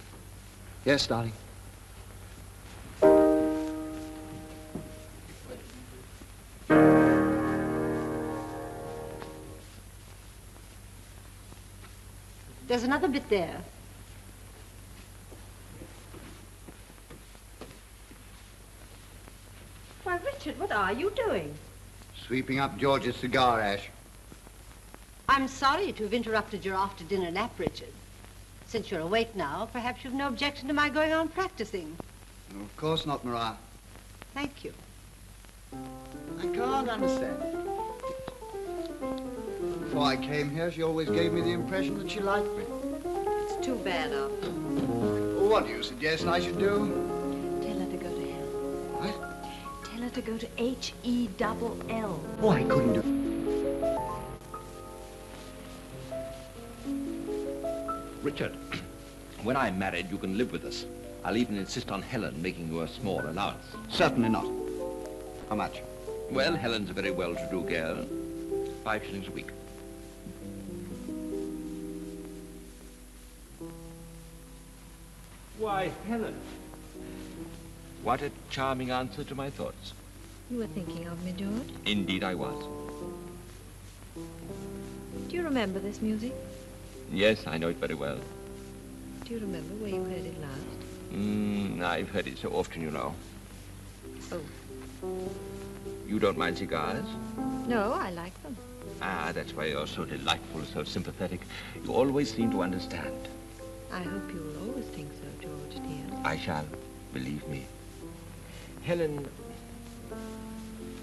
Yes, darling. There's another bit there. Why, Richard, what are you doing? Sweeping up George's cigar ash. I'm sorry to have interrupted your after-dinner nap, Richard. Since you're awake now, perhaps you've no objection to my going on practicing. No, of course not, Maria. Thank you. I can't understand. Before I came here, she always gave me the impression that she liked me. It's too bad of her. What do you suggest I should do? Tell her to go to hell. What? Tell her to go to H-E-double-L. Oh, I couldn't do. Richard, when I'm married, you can live with us. I'll even insist on Helen making you a small allowance. Certainly not. How much? Well, Helen's a very well-to-do girl. 5 shillings a week. Why, Helen. What a charming answer to my thoughts. You were thinking of me, George? Indeed I was. Do you remember this music? Yes, I know it very well. Do you remember where you heard it last? I've heard it so often, you know. Oh. You don't mind cigars? No, I like them. Ah, that's why you're so delightful, so sympathetic. You always seem to understand. I hope you will always think so, George, dear. I shall, believe me. Helen,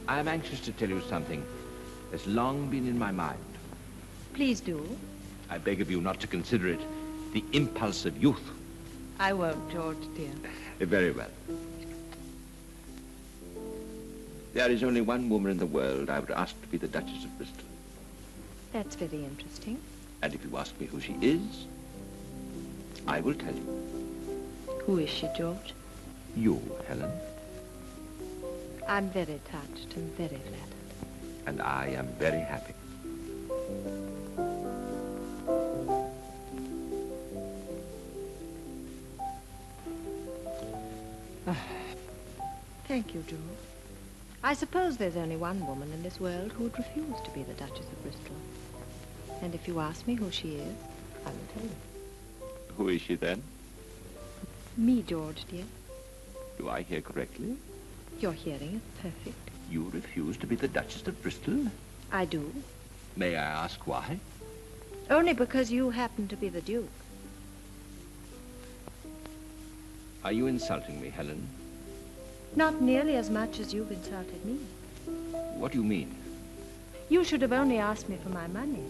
I am anxious to tell you something that's long been in my mind. Please do. I beg of you not to consider it the impulse of youth. I won't, George, dear. Very well. There is only one woman in the world I would ask to be the Duchess of Bristol. That's very interesting. And if you ask me who she is, I will tell you. Who is she, George? You, Helen. I'm very touched and very flattered. And I am very happy. Thank you, George. I suppose there's only one woman in this world who would refuse to be the Duchess of Bristol. And if you ask me who she is, I will tell you. Who is she then? Me, George, dear. Do I hear correctly? Your hearing is perfect. You refuse to be the Duchess of Bristol? I do. May I ask why? Only because you happen to be the Duke. Are you insulting me, Helen? Not nearly as much as you've insulted me. What do you mean? You should have only asked me for my money.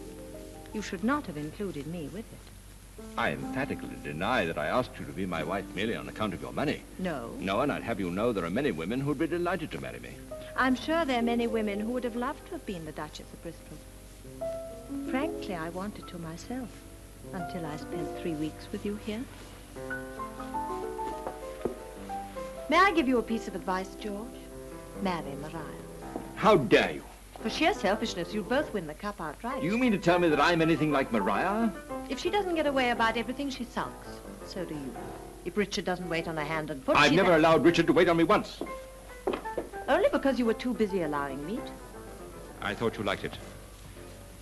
You should not have included me with it. I emphatically deny that I asked you to be my wife merely on account of your money. No. No, and I'd have you know there are many women who'd be delighted to marry me. I'm sure there are many women who would have loved to have been the Duchess of Bristol. Frankly, I wanted to myself, until I spent 3 weeks with you here. May I give you a piece of advice, George? Marry Maria. How dare you? For sheer selfishness, you'll both win the cup outright. You mean to tell me that I'm anything like Maria? If she doesn't get away about everything, she sulks. So do you. If Richard doesn't wait on her hand and foot, I've never allowed Richard to wait on me once. Only because you were too busy allowing me to. I thought you liked it.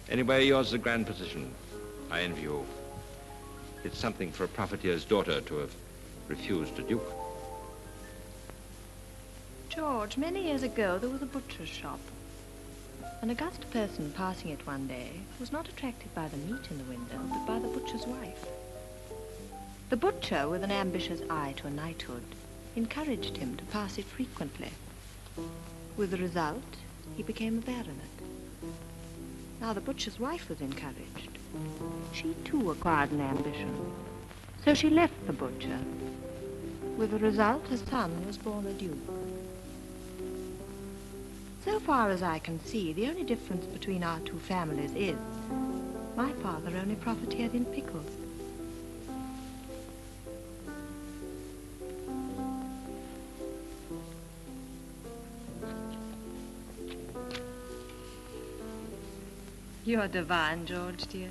Anyway, yours is a grand position. I envy you. It's something for a profiteer's daughter to have refused a duke. George, many years ago, there was a butcher's shop. An august person passing it one day was not attracted by the meat in the window, but by the butcher's wife. The butcher, with an ambitious eye to a knighthood, encouraged him to pass it frequently. With the result, he became a baronet. Now the butcher's wife was encouraged. She too acquired an ambition. So she left the butcher. With the result, her son was born a duke. So far as I can see, the only difference between our two families is my father only profiteered in pickles. You're divine, George, dear.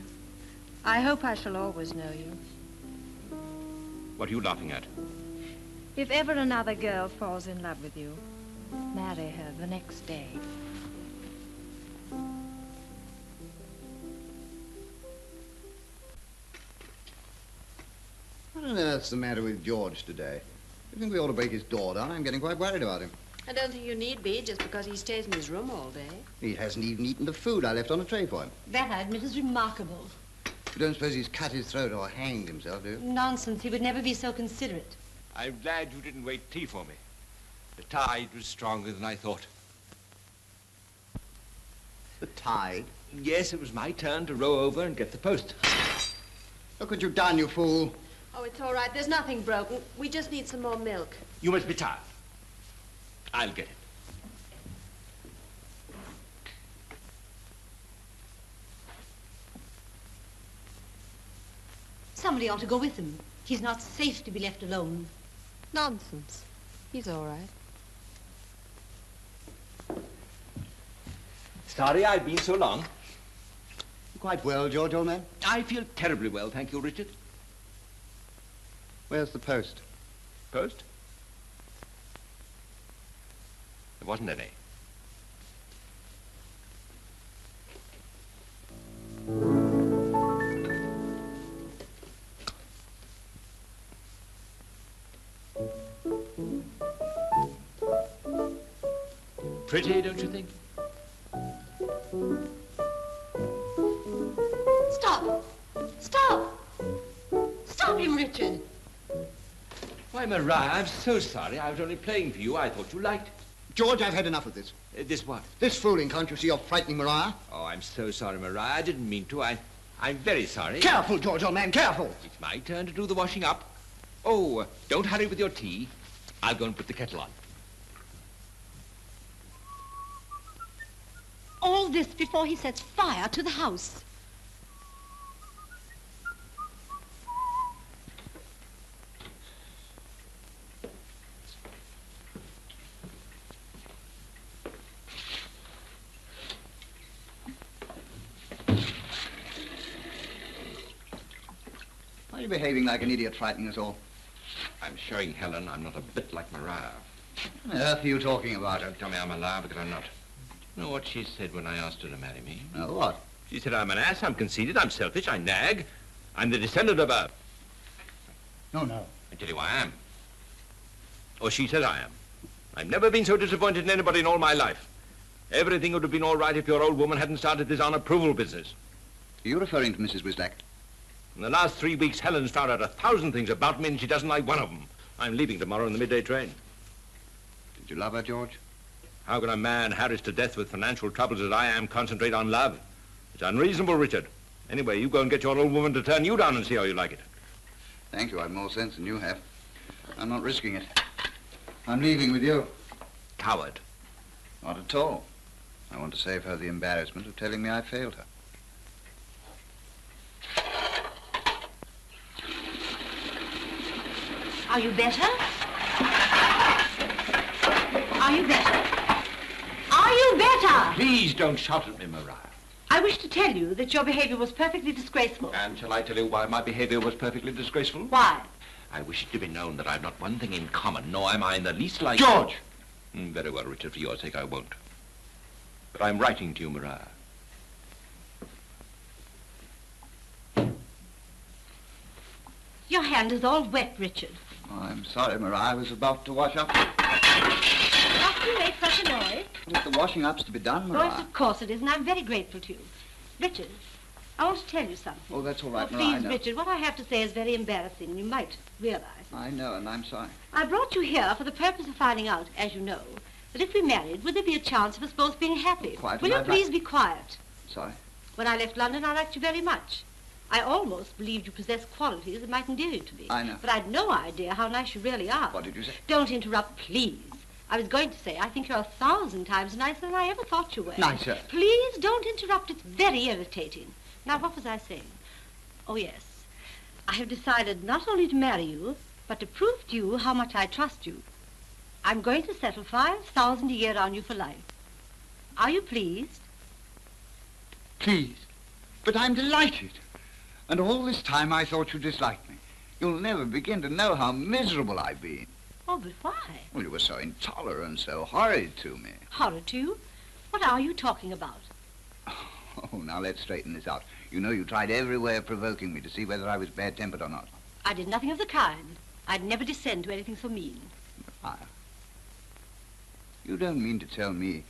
I hope I shall always know you. What are you laughing at? If ever another girl falls in love with you, marry her the next day. What on earth's the matter with George today? You think we ought to break his door down? I'm getting quite worried about him. I don't think you need be, just because he stays in his room all day. He hasn't even eaten the food I left on a tray for him. That, I admit, is remarkable. You don't suppose he's cut his throat or hanged himself, do you? Nonsense. He would never be so considerate. I'm glad you didn't wait tea for me. The tide was stronger than I thought. The tide? Yes, it was my turn to row over and get the post. Look what you've done, you fool. Oh, it's all right. There's nothing broken. We just need some more milk. You must be tired. I'll get it. Somebody ought to go with him. He's not safe to be left alone. Nonsense. He's all right. Sorry I've been so long. You quite well, George, old man? I feel terribly well, thank you, Richard. Where's the post? Post? There wasn't any. Pretty, don't you think? Stop! Stop! Stop him, Richard! Why, Maria, I'm so sorry. I was only playing for you. I thought you liked it. George, I've had enough of this. This what? This fooling, can't you see you're frightening Maria? Oh, I'm so sorry, Maria. I didn't mean to. I'm very sorry. Careful, George, old man, careful. It's my turn to do the washing up. Oh, don't hurry with your tea. I'll go and put the kettle on. All this before he sets fire to the house. Why are you behaving like an idiot, frightening us all? I'm showing Helen I'm not a bit like Maria. What on earth are you talking about? Don't tell me I'm a liar, because I'm not. You know what she said when I asked her to marry me? No, what? She said I'm an ass, I'm conceited, I'm selfish, I nag. I'm the descendant of a... No. I tell you I am. Or she says I am. I've never been so disappointed in anybody in all my life. Everything would have been all right if your old woman hadn't started this unapproval business. Are you referring to Mrs. Wislack? In the last 3 weeks, Helen's found out 1,000 things about me, and she doesn't like one of them. I'm leaving tomorrow in the midday train. Did you love her, George? How can a man harassed to death with financial troubles as I am concentrate on love? It's unreasonable, Richard. Anyway, you go and get your old woman to turn you down and see how you like it. Thank you. I've more sense than you have. I'm not risking it. I'm leaving with you. Coward. Not at all. I want to save her the embarrassment of telling me I failed her. Are you better? Are you better? Are you better? Get out! Please don't shout at me, Maria. I wish to tell you that your behavior was perfectly disgraceful. And shall I tell you why my behavior was perfectly disgraceful? Why? I wish it to be known that I've not one thing in common, nor am I in the least like... George! Very well, Richard, for your sake I won't. But I'm writing to you, Maria. Your hand is all wet, Richard. Oh, I'm sorry, Maria. I was about to wash up. After you make such a noise? If the washing up's to be done, Maria. Yes, of course it is, and I'm very grateful to you. Richard, I want to tell you something. Oh, that's all right, oh, Maria, I please, know. Richard, what I have to say is very embarrassing, and you might realize. I know, and I'm sorry. I brought you here for the purpose of finding out, as you know, that if we married, would there be a chance of us both being happy? Quite. Will you please be quiet? Sorry. When I left London, I liked you very much. I almost believed you possessed qualities that might endear you to me. I know. But I'd no idea how nice you really are. What did you say? Don't interrupt, please. I was going to say, I think you're 1,000 times nicer than I ever thought you were. Nicer? Please don't interrupt. It's very irritating. Now, what was I saying? Oh, yes. I have decided not only to marry you, but to prove to you how much I trust you. I'm going to settle 5,000 a year on you for life. Are you pleased? Please. But I'm delighted. And all this time I thought you disliked me. You'll never begin to know how miserable I've been. Oh, but why? Well, you were so intolerant, so horrid to me. Horrid to you? What are you talking about? Oh, now let's straighten this out. You know you tried every way of provoking me to see whether I was bad-tempered or not. I did nothing of the kind. I'd never descend to anything so mean. Ah. You don't mean to tell me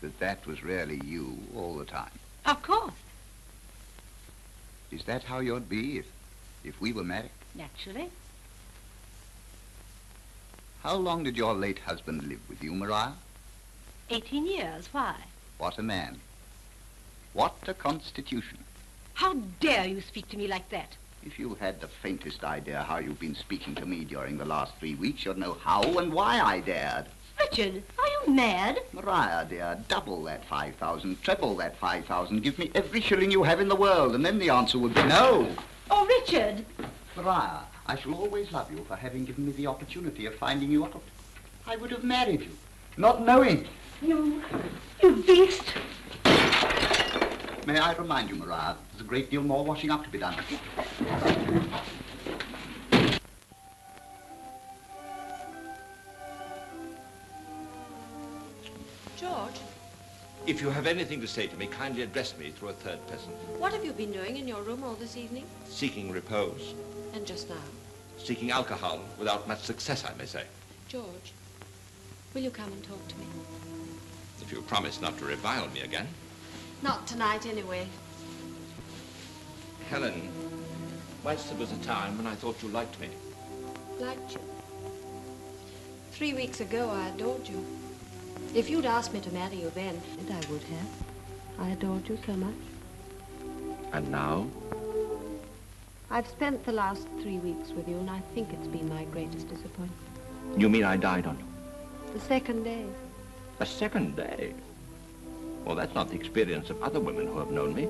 that that was really you all the time? Of course. Is that how you'd be if we were married? Naturally. How long did your late husband live with you, Maria? 18 years. Why? What a man. What a constitution. How dare you speak to me like that? If you had the faintest idea how you've been speaking to me during the last 3 weeks, you'd know how and why I dared. Richard, are you mad? Maria, dear, double that 5,000, treble that 5,000. Give me every shilling you have in the world, and then the answer would be no. Oh, Richard! Maria, I shall always love you for having given me the opportunity of finding you out. I would have married you, not knowing. You beast! May I remind you, Maria, there's a great deal more washing up to be done. George, If you have anything to say to me, kindly address me through a third person. what have you been doing in your room all this evening? Seeking repose. And just now? Seeking alcohol without much success, I may say. George, will you come and talk to me? If you promise not to revile me again. Not tonight, anyway. Helen, once there was a time when I thought you liked me. Liked you. 3 weeks ago, I adored you. If you'd asked me to marry you then, I would have. I adored you so much. And now? I've spent the last 3 weeks with you, and I think it's been my greatest disappointment. You mean I died on you? The second day. The second day? Well, that's not the experience of other women who have known me.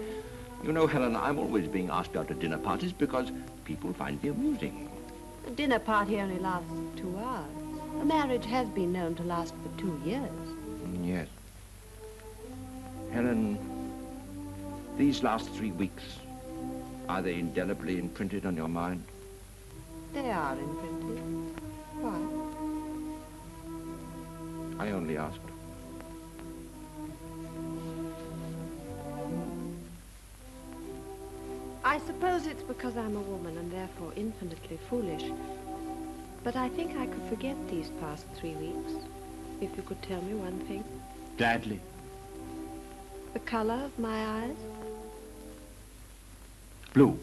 You know, Helen, I'm always being asked out to dinner parties because people find me amusing. A dinner party only lasts 2 hours. A marriage has been known to last for 2 years. Yes. Helen, these last 3 weeks, are they indelibly imprinted on your mind? They are imprinted. Why? I only asked. I suppose it's because I'm a woman and therefore infinitely foolish. But I think I could forget these past 3 weeks, if you could tell me one thing. Gladly. The color of my eyes? Blue.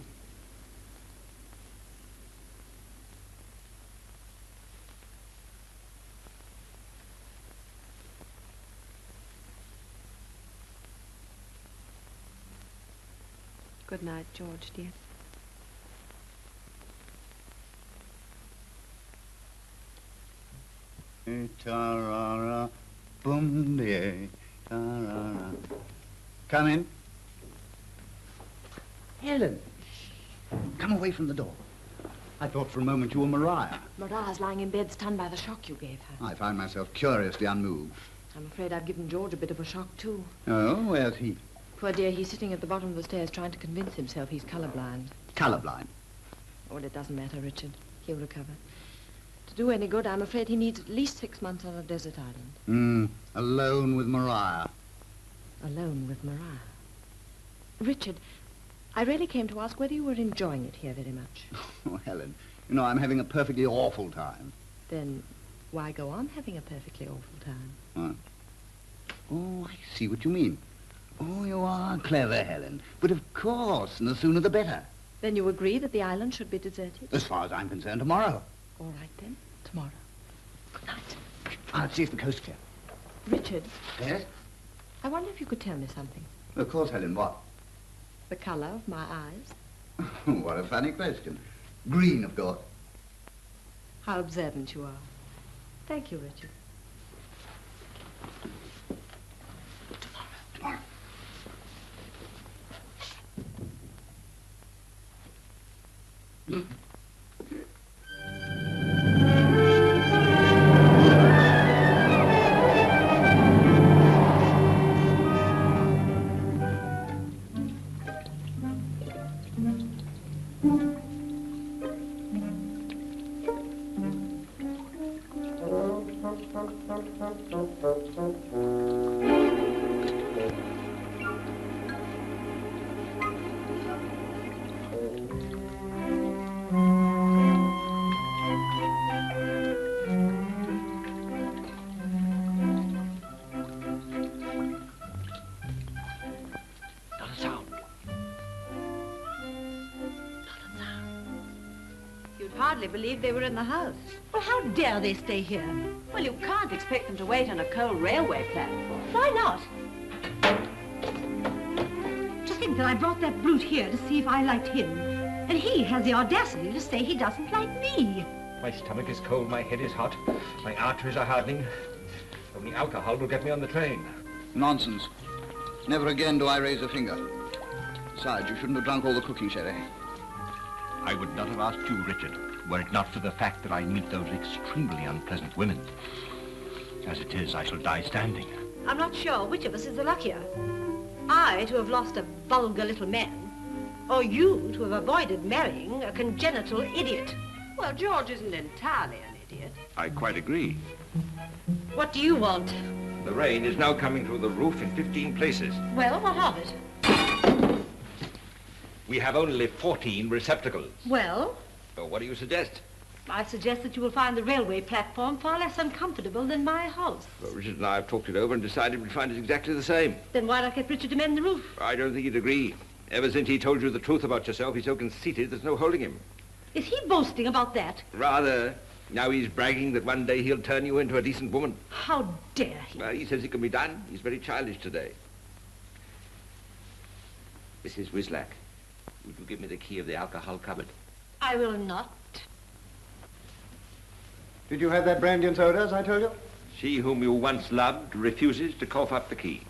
Good night, George, dear. Ta-ra-ra, boom, de, ta-ra-ra. Come in. Helen, come away from the door. I thought for a moment you were Maria. Maria's lying in bed stunned by the shock you gave her. I found myself curiously unmoved. I'm afraid I've given George a bit of a shock, too. Oh, where's he? Poor dear, he's sitting at the bottom of the stairs trying to convince himself he's colourblind. Colourblind? Oh, well, it doesn't matter, Richard. He'll recover. To do any good, I'm afraid he needs at least 6 months on a desert island. Alone with Maria. Alone with Maria. Richard, I really came to ask whether you were enjoying it here very much. Oh, Helen, you know, I'm having a perfectly awful time. Then why go on having a perfectly awful time? Oh, I see what you mean. Oh, you are clever, Helen. But of course, and the sooner the better. Then you agree that the island should be deserted? As far as I'm concerned, tomorrow. All right, then. Tomorrow. Good night. I'll see if the coast's clear. Richard? Yes? I wonder if you could tell me something. Of course, Helen, what? The colour of my eyes. What a funny question. Green, of course. How observant you are. Thank you, Richard. Tomorrow. Hardly believe they were in the house. Well, how dare they stay here? Well, you can't expect them to wait on a coal railway platform. Why not? To think that I brought that brute here to see if I liked him, and he has the audacity to say he doesn't like me. My stomach is cold, my head is hot, my arteries are hardening. Only alcohol will get me on the train. Nonsense. Never again do I raise a finger. Besides, you shouldn't have drunk all the cooking sherry. I would not have asked you, Richard, were it not for the fact that I meet those extremely unpleasant women. As it is, I shall die standing. I'm not sure which of us is the luckier. I to have lost a vulgar little man, or you to have avoided marrying a congenital idiot. Well, George isn't entirely an idiot. I quite agree. What do you want? The rain is now coming through the roof in 15 places. Well, what of it? We have only 14 receptacles. Well? So what do you suggest? I suggest that you will find the railway platform far less uncomfortable than my house. Well, Richard and I have talked it over and decided we'd find it exactly the same. Then why not get Richard to mend the roof? I don't think he'd agree. Ever since he told you the truth about yourself, he's so conceited there's no holding him. Is he boasting about that? Rather. Now he's bragging that one day he'll turn you into a decent woman. How dare he? Well, he says it can be done. He's very childish today. Mrs. Wislack, would you give me the key of the alcohol cupboard? I will not. Did you have that brandy and soda, as I told you? She whom you once loved refuses to cough up the key.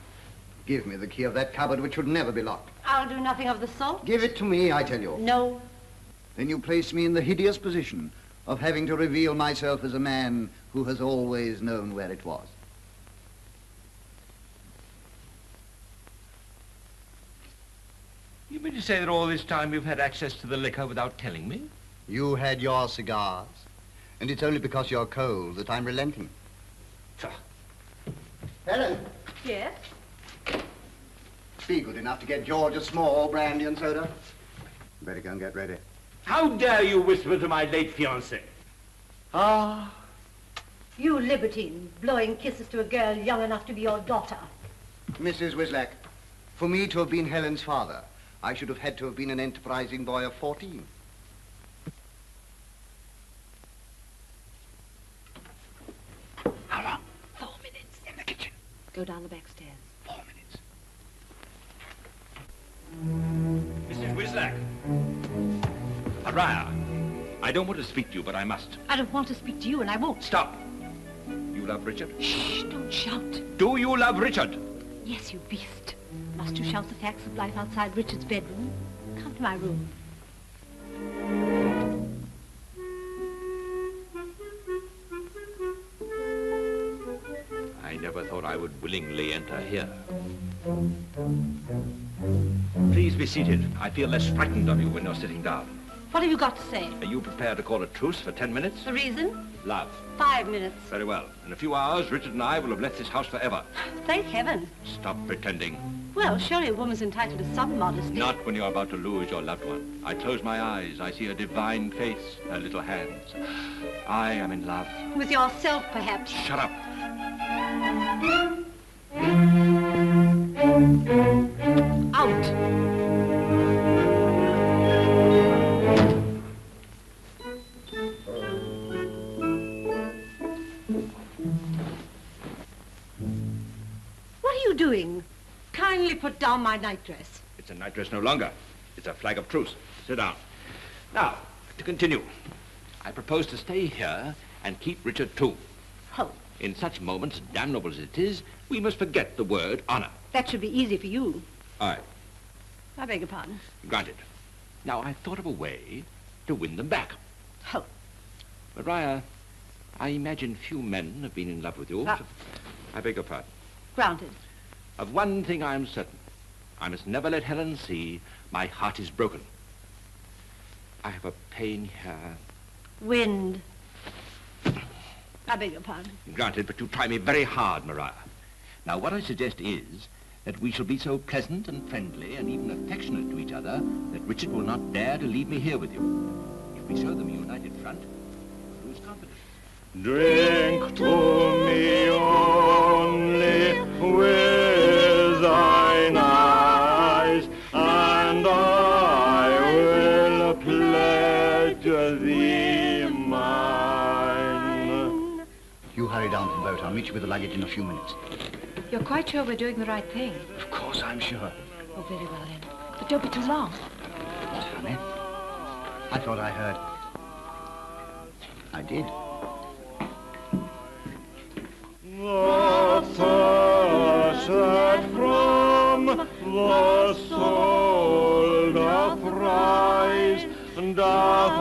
Give me the key of that cupboard, which should never be locked. I'll do nothing of the sort. Give it to me, I tell you. No. Then you place me in the hideous position of having to reveal myself as a man who has always known where it was. You mean to say that all this time you've had access to the liquor without telling me? You had your cigars, and it's only because you're cold that I'm relenting. Helen. Yes? Be good enough to get George a small brandy and soda. Better go and get ready. How dare you whisper to my late fiancé? Ah. You libertine, blowing kisses to a girl young enough to be your daughter. Mrs. Wislack, for me to have been Helen's father, I should have had to have been an enterprising boy of 14. How long? 4 minutes. In the kitchen. Go down the back stairs. 4 minutes. Mrs. Wislack. Maria, I don't want to speak to you, but I must. I don't want to speak to you, and I won't. Stop. You love Richard? Shh, don't shout. Do you love Richard? Yes, you beast. Must you shout the facts of life outside Richard's bedroom? Come to my room. I never thought I would willingly enter here. Please be seated. I feel less frightened of you when you're sitting down. What have you got to say? Are you prepared to call a truce for 10 minutes? The reason? Love. 5 minutes. Very well. In a few hours, Richard and I will have left this house forever. Thank heaven. Stop pretending. Well, surely a woman's entitled to some modesty. Not when you're about to lose your loved one. I close my eyes. I see her divine face, her little hands. I am in love. With yourself, perhaps. Shut up. Out. What are you doing? Kindly put down my nightdress. It's a nightdress no longer. It's a flag of truce. Sit down. Now, to continue. I propose to stay here and keep Richard too. Oh. In such moments, damnable as it is, we must forget the word honor. That should be easy for you. All right. I beg your pardon. Granted. Now, I've thought of a way to win them back. Oh. Maria, I imagine few men have been in love with you. So I beg your pardon. Granted. Of one thing I am certain. I must never let Helen see my heart is broken. I have a pain here. Wind. I beg your pardon. Granted, but you try me very hard, Maria. Now, what I suggest is that we shall be so pleasant and friendly and even affectionate to each other that Richard will not dare to leave me here with you. If we show them a united front, we'll lose confidence. Drink to me only with thine eyes, and I will pledge thee mine. You hurry down to the boat. I'll meet you with the luggage in a few minutes. You're quite sure we're doing the right thing? Of course, I'm sure. Oh, very well then. But don't be too long. What's funny? I thought I heard. I did. The thirst that from the soul doth rise, doth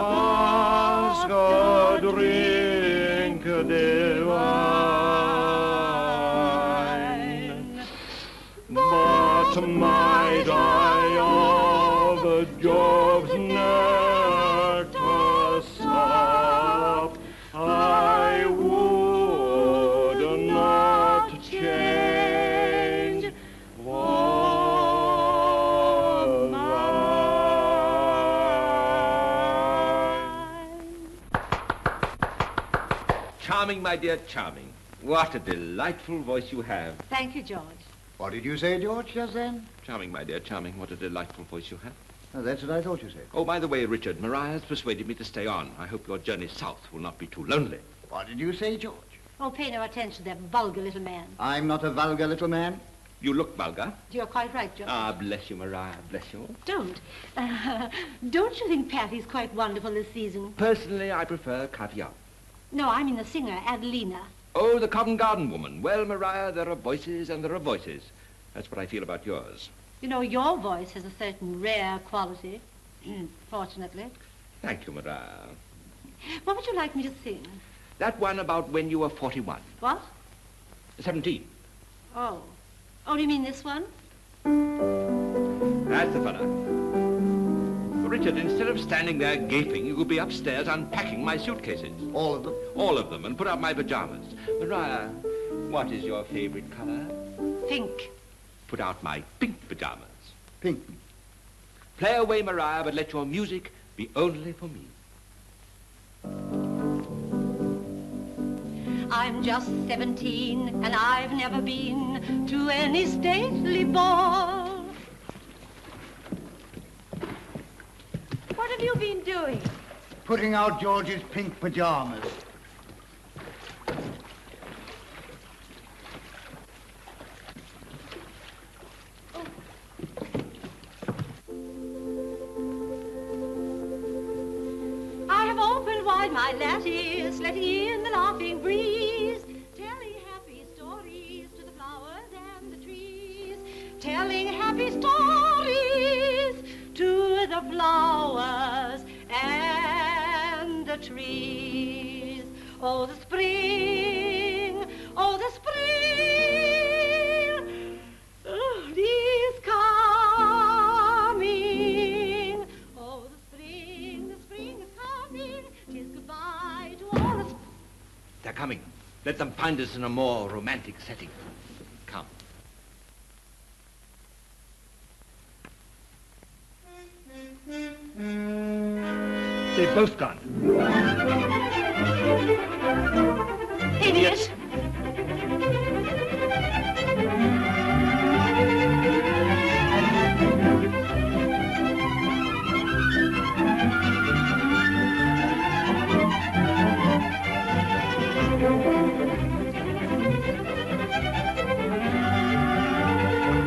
ask a drink divine. But might I of Jove's nectar sup, I would not change for thine. Charming, my dear, charming. What a delightful voice you have. Thank you, George. What did you say, George, just then? Charming, my dear, charming. What a delightful voice you have. Oh, that's what I thought you said. Oh, by the way, Richard, Maria's persuaded me to stay on. I hope your journey south will not be too lonely. What did you say, George? Oh, pay no attention to that vulgar little man. I'm not a vulgar little man. You look vulgar. You're quite right, George. Ah, bless you, Maria, bless you. Don't. Don't you think Patty's quite wonderful this season? Personally, I prefer Caviar. No, I mean the singer, Adelina. Oh, the Covent Garden woman. Well, Maria, there are voices and there are voices. That's what I feel about yours. You know, your voice has a certain rare quality, fortunately. Thank you, Maria. What would you like me to sing? That one about when you were 41. What? 17. Oh. Oh, do you mean this one? That's the fella. Richard, instead of standing there gaping, you could be upstairs unpacking my suitcases. All of them? All of them, and put out my pajamas. Maria, what is your favorite color? Pink. Put out my pink pajamas. Pink. Play away, Maria, but let your music be only for me. I'm just 17, and I've never been to any stately ball. What have you been doing? Putting out George's pink pajamas. I have opened wide my lattice, letting in the laughing breeze, telling happy stories to the flowers and the trees, telling happy stories to the flowers and the trees. Oh, the spring, Let them find us in a more romantic setting. Come. They've both gone. Idiot!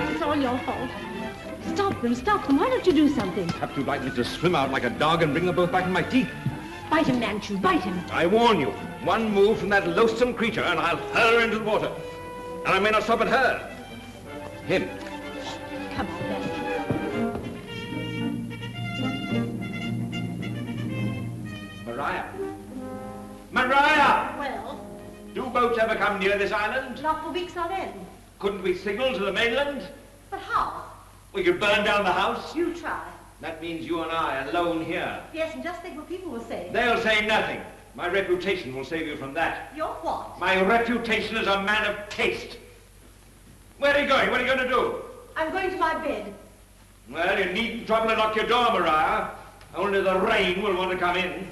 It's all your fault. Stop them. Why don't you do something? Perhaps you'd like me to swim out like a dog and bring them both back in my teeth. Bite him, Manchu, bite him. I warn you, one move from that loathsome creature and I'll hurl her into the water. And I may not stop at her. Him. Come on, Manchu. Maria! Well? Do boats ever come near this island? Not for weeks on end. Couldn't we signal to the mainland? But how? We could burn down the house. You try. That means you and I alone here. Yes, and just think what people will say. They'll say nothing. My reputation will save you from that. Your what? My reputation as a man of taste. Where are you going? What are you going to do? I'm going to my bed. Well, you needn't trouble to lock your door, Maria. Only the rain will want to come in.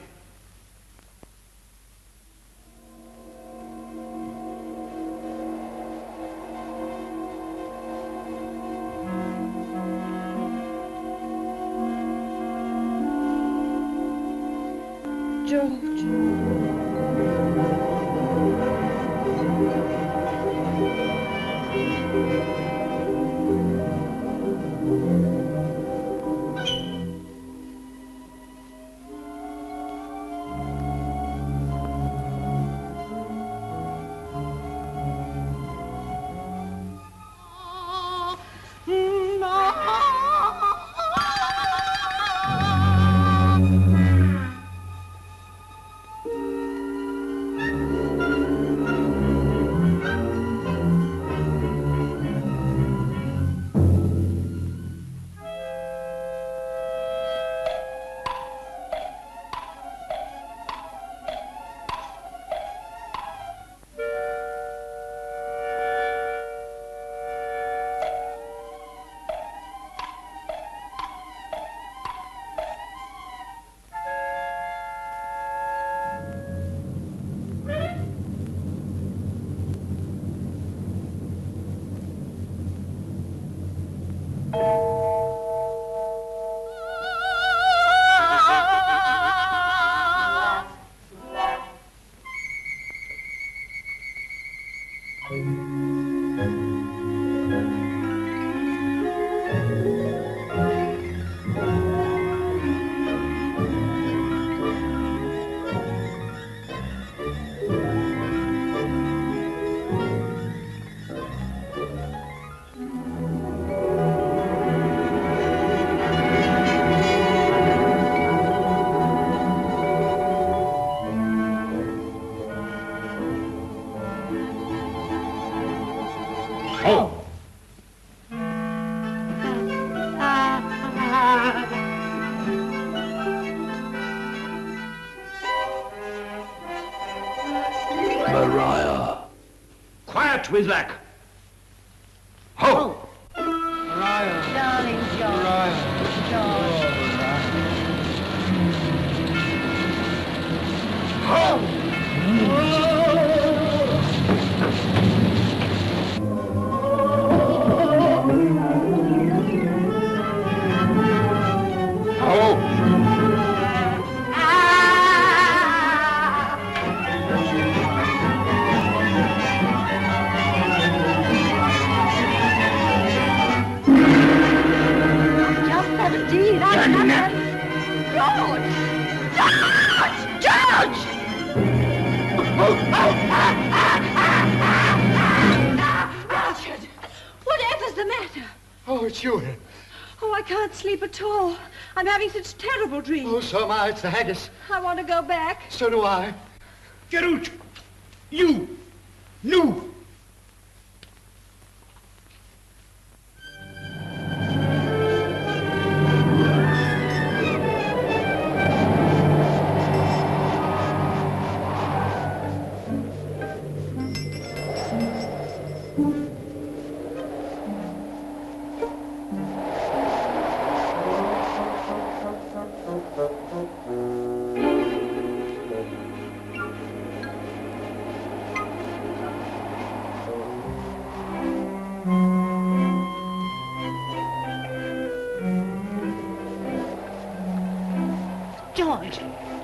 Maria. Quiet, Wislack. Ho! Darling George. Richard, whatever's the matter? Oh, it's you. Oh, I can't sleep at all. I'm having such terrible dreams. Oh, so am I. It's the haggis. I want to go back. So do I. Get out! You! No!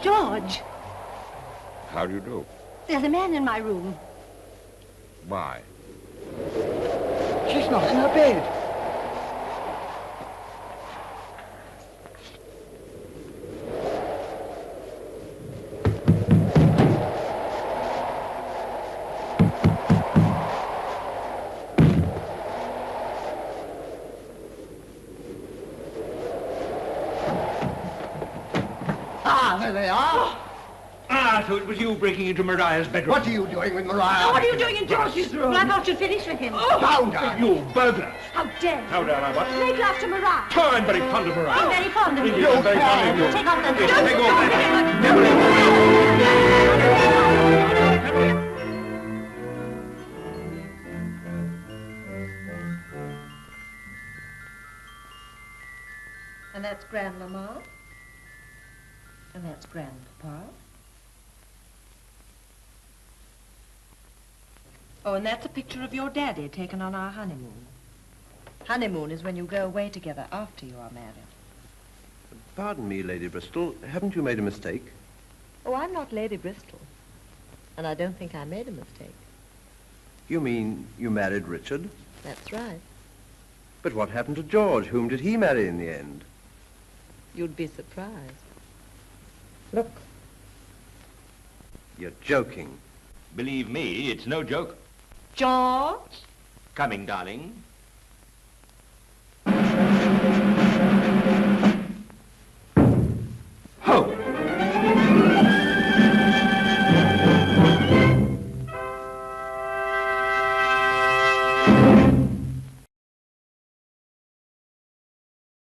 George. How do you do? There's a man in my room. Why? She's not in her bed. Ah, there they are. Ah, so it was you breaking into Mariah's bedroom. What are you doing with Maria? What are you doing in George's room? Well, I thought you'd finished with him. Bounder! You burglar! How dare you? How dare I what? Make love to Maria. Oh, I'm very fond of Mariah. I'm very fond of you. Indeed, I'm very fond of you. Take off the... Yes, take off And that's Grandmama. And that's Grandpapa. Oh, and that's a picture of your daddy taken on our honeymoon. Honeymoon is when you go away together after you are married. Pardon me, Lady Bristol. Haven't you made a mistake? Oh, I'm not Lady Bristol. And I don't think I made a mistake. You mean you married Richard? That's right. But what happened to George? Whom did he marry in the end? You'd be surprised. Look. You're joking. Believe me, it's no joke. George? Coming, darling.